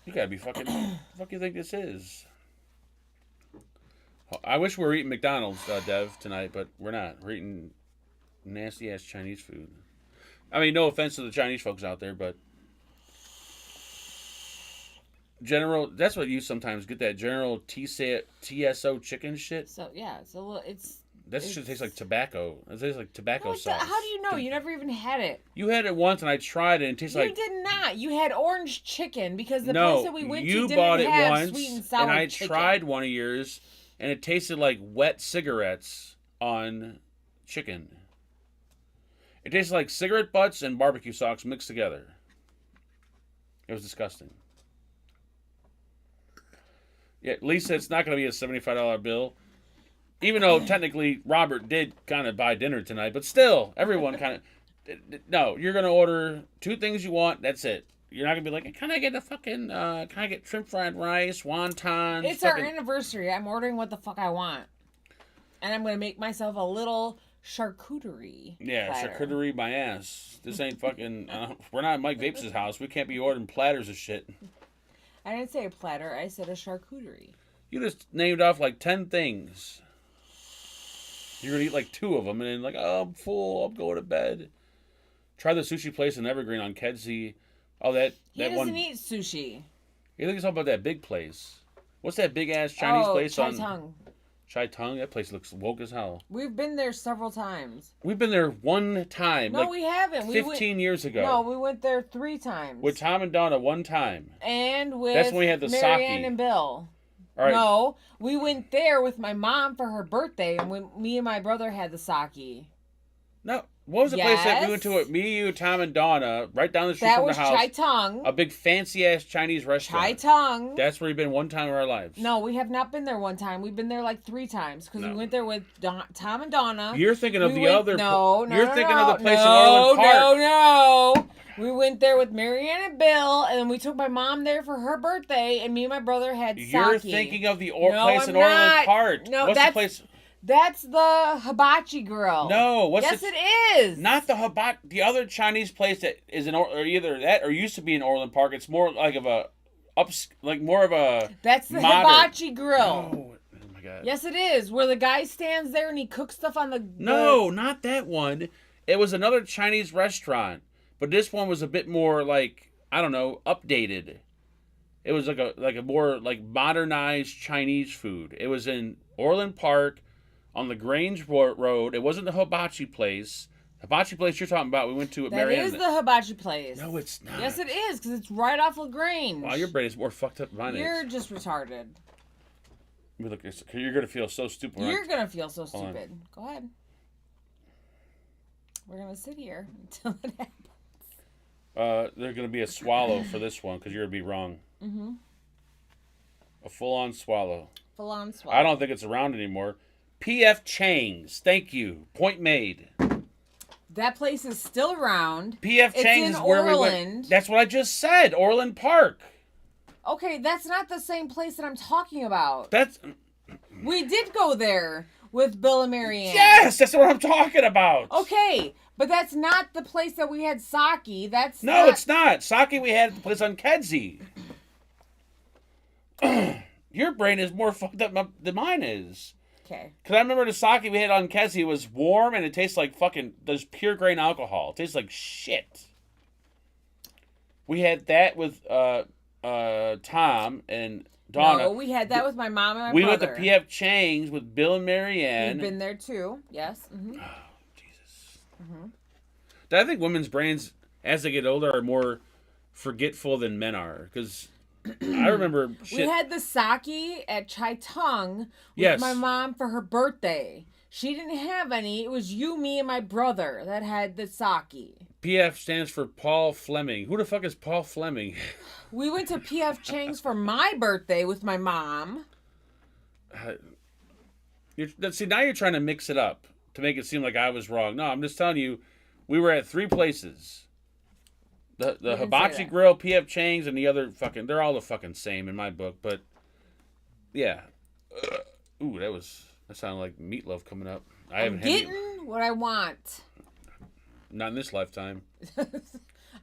You gotta be fucking... What the fuck you think this is? I wish we were eating McDonald's, Dev, tonight, but we're not. We're eating nasty-ass Chinese food. I mean, no offense to the Chinese folks out there, but... General... That's what you sometimes get, that General TSO chicken shit. So, yeah, it's a little... That shit tastes like tobacco. It tastes like tobacco sauce. How do you know? You never even had it. You had it once, and I tried it, and it tastes like... You did not. You had orange chicken, because the no, place that we went to you didn't bought it have once, sweet and sour and I chicken. tried one of yours, and it tasted like wet cigarettes on chicken. It tasted like cigarette butts and barbecue sauce mixed together. It was disgusting. Yeah, Lisa, it's not going to be a $75 bill. Even though technically Robert did kind of buy dinner tonight, but still, everyone kind of... No, you're going to order 2 things you want, that's it. You're not going to be like, can I get a fucking... can I get shrimp fried rice, wontons? It's our anniversary. I'm ordering what the fuck I want. And I'm going to make myself a little charcuterie Yeah, platter. charcuterie my ass. This ain't fucking... we're not at Mike Vapes' house. We can't be ordering platters of shit. I didn't say a platter. I said a charcuterie. You just named off like 10 things. You're going to eat like 2 of them and then like, oh, I'm full. I'm going to bed. Try the sushi place in Evergreen on Kedzie. Oh, that He one... doesn't eat sushi. You think it's all about that big place. What's that big-ass Chinese place Chai on... Tung. Chai Tung? That place looks woke as hell. We've been there several times. We've been there one time. No, we haven't. 15 years ago. No, we went there 3 times. With Tom and Donna one time. And with That's when we had the Marianne sake. and Bill. All right. No, we went there with my mom for her birthday, and me and my brother had the sake. No. What was the place that we Yes. went to? Me, you, Tom, and Donna, right down the street That from was the house. Chai Tung. A big fancy-ass Chinese restaurant. Chai Tung. That's where we've been one time in our lives. No, we have not been there one time. We've been there like 3 times because No. we went there with Tom and Donna. You're thinking of We the went- other... No, no, You're no, thinking no, of the place no, in Orland Park. No. We went there with Marianne and Bill, and we took my mom there for her birthday, and me and my brother had sake. You're thinking of the No, place in I'm Orland not. Park. No, What's the place... That's the hibachi grill. No, what's yes, the... it is. Not the hibachi. The other Chinese place that is in or either that or used to be in Orland Park. It's more like of a more of a. That's the modern- hibachi grill. Oh my god. Yes, it is. Where the guy stands there and he cooks stuff on the. No, not that one. It was another Chinese restaurant, but this one was a bit more like I don't know, updated. It was like a more like modernized Chinese food. It was in Orland Park. On the Grange Road. It wasn't the hibachi place. Hibachi place you're talking about, we went to at That Marianne. is the hibachi place. No, it's not. Yes, it is, because it's right off LaGrange. Wow, your brain is more fucked up than mine You're is. just retarded. Look, you're going to feel so stupid. when I- You're going to feel so Hold on. stupid. Go ahead. We're going to sit here until it happens. There's going to be a swallow for this one, because you're going to be wrong. Mm-hmm. A full-on swallow. Full on swallow. I don't think it's around anymore. P.F. Chang's. Thank you. Point made. That place is still around. P.F. It's Chang's in is where we Orland. went. That's what I just said. Orland Park. Okay, that's not the same place that I'm talking about. That's... We did go there with Bill and Marianne. Yes, that's what I'm talking about. Okay, but that's not the place that we had sake. That's No, it's not. Sake we had at the place on Kedzie. Your brain is more fucked up than mine is. Okay. Because I remember the sake we had on Kedzie was warm and it tastes like fucking... There's pure grain alcohol. It tastes like shit. We had that with Tom and Donna. No, we had that with my mom and my we brother. went to P.F. Chang's with Bill and Marianne. We've been there too. Yes. Mm-hmm. Jesus. Mm-hmm. I think women's brains, as they get older, are more forgetful than men are. Because I remember shit. We had the sake at Chai Tung with Yes. my mom for her birthday. She didn't have any. It was you, me, and my brother that had the sake. PF stands for Paul Fleming. Who the fuck is Paul Fleming? We went to P.F. Chang's for my birthday with my mom. See, now you're trying to mix it up to make it seem like I was wrong. No, I'm just telling you, we were at 3 places. The didn't say Hibachi that. Grill, P.F. Chang's, and the other fucking... They're all the fucking same in my book, but... Yeah. Ooh, that sounded like meatloaf coming up. I I'm haven't had getting meat- what I want. Not in this lifetime.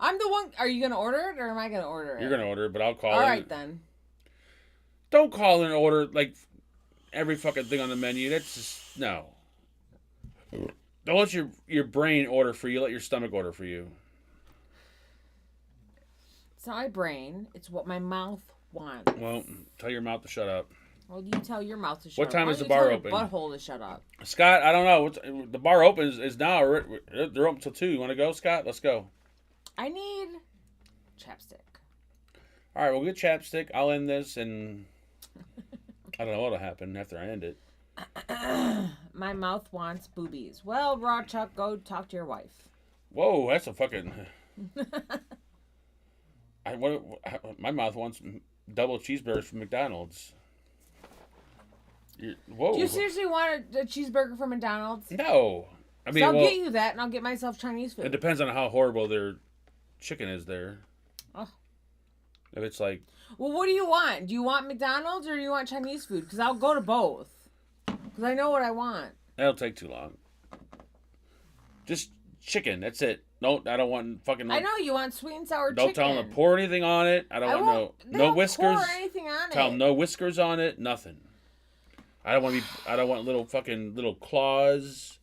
I'm the one. Are you going to order it or am I going to order it? You're going to order it, but I'll call All in. right, then. Don't call in and order, like, every fucking thing on the menu. That's just... No. Don't let your brain order for you. Let your stomach order for you. It's not my brain. It's what my mouth wants. Well, tell your mouth to shut up. Well, you tell your mouth to shut What up. time Why is don't the you bar tell open? your butthole to shut up. Scott, I don't know. The bar is now. They're open till 2. You want to go, Scott? Let's go. I need chapstick. All right, we'll get chapstick. I'll end this, and I don't know what'll happen after I end it. My mouth wants boobies. Well, Raw Chuck, go talk to your wife. Whoa, that's a fucking... my mouth wants double cheeseburgers from McDonald's. Whoa. Do you seriously want a cheeseburger from McDonald's? No. I mean, So I'll well, get you that, and I'll get myself Chinese food. it depends on how horrible their chicken is there. Oh. If it's like... Well, what do you want? Do you want McDonald's or do you want Chinese food? Because I'll go to both. Because Because I know what I want. That'll take too long. Just chicken. That's it. No, I don't want fucking. I know you want sweet and sour Don't chicken. tell them to pour anything on it. I don't want no whiskers. Pour anything on Tell it. them no whiskers on it. Nothing. I don't want little claws.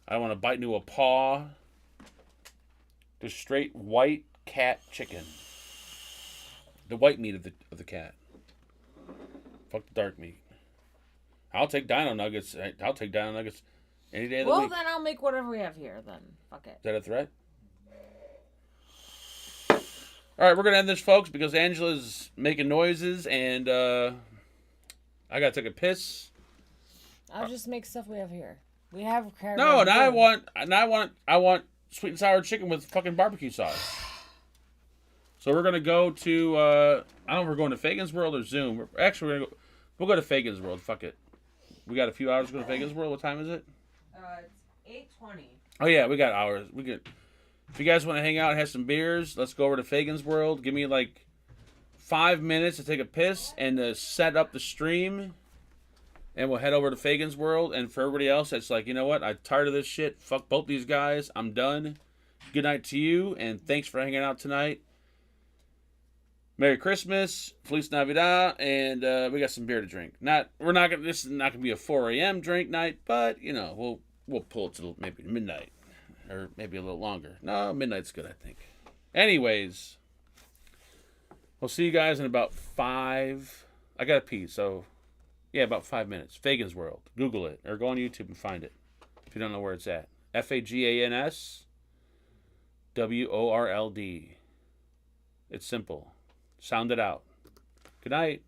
I don't want to bite into a paw. Just straight white cat chicken. The white meat of the cat. Fuck the dark meat. I'll take dino nuggets. I'll take dino nuggets any day of the week. Well, then I'll make whatever we have here. Then fuck it. Is that a threat? All right, we're gonna end this, folks, because Angela's making noises, and I gotta take a piss. I'll just make stuff we have here. We have carrot. No, and I want sweet and sour chicken with fucking barbecue sauce. So we're gonna go to I don't know if we're going to Fagan's World or Zoom. Actually, we'll go to Fagan's World. Fuck it. We got a few hours to go to Fagan's World. What time is it? It's 8:20. Oh yeah, we got hours. We could. If you guys want to hang out and have some beers, let's go over to Fagan's World. Give me like 5 minutes to take a piss and to set up the stream. And we'll head over to Fagan's World. And for everybody else that's like, you know what? I'm tired of this shit. Fuck both these guys. I'm done. Good night to you. And thanks for hanging out tonight. Merry Christmas. Feliz Navidad. And we got some beer to drink. This is not going to be a 4 a.m. drink night. But, you know, we'll pull it to maybe midnight. Or maybe a little longer. No, midnight's good, I think. Anyways, we'll see you guys in about 5. I got to pee, so yeah, about 5 minutes. Fagan's World. Google it or go on YouTube and find it if you don't know where it's at. FAGANS WORLD. It's simple. Sound it out. Good night.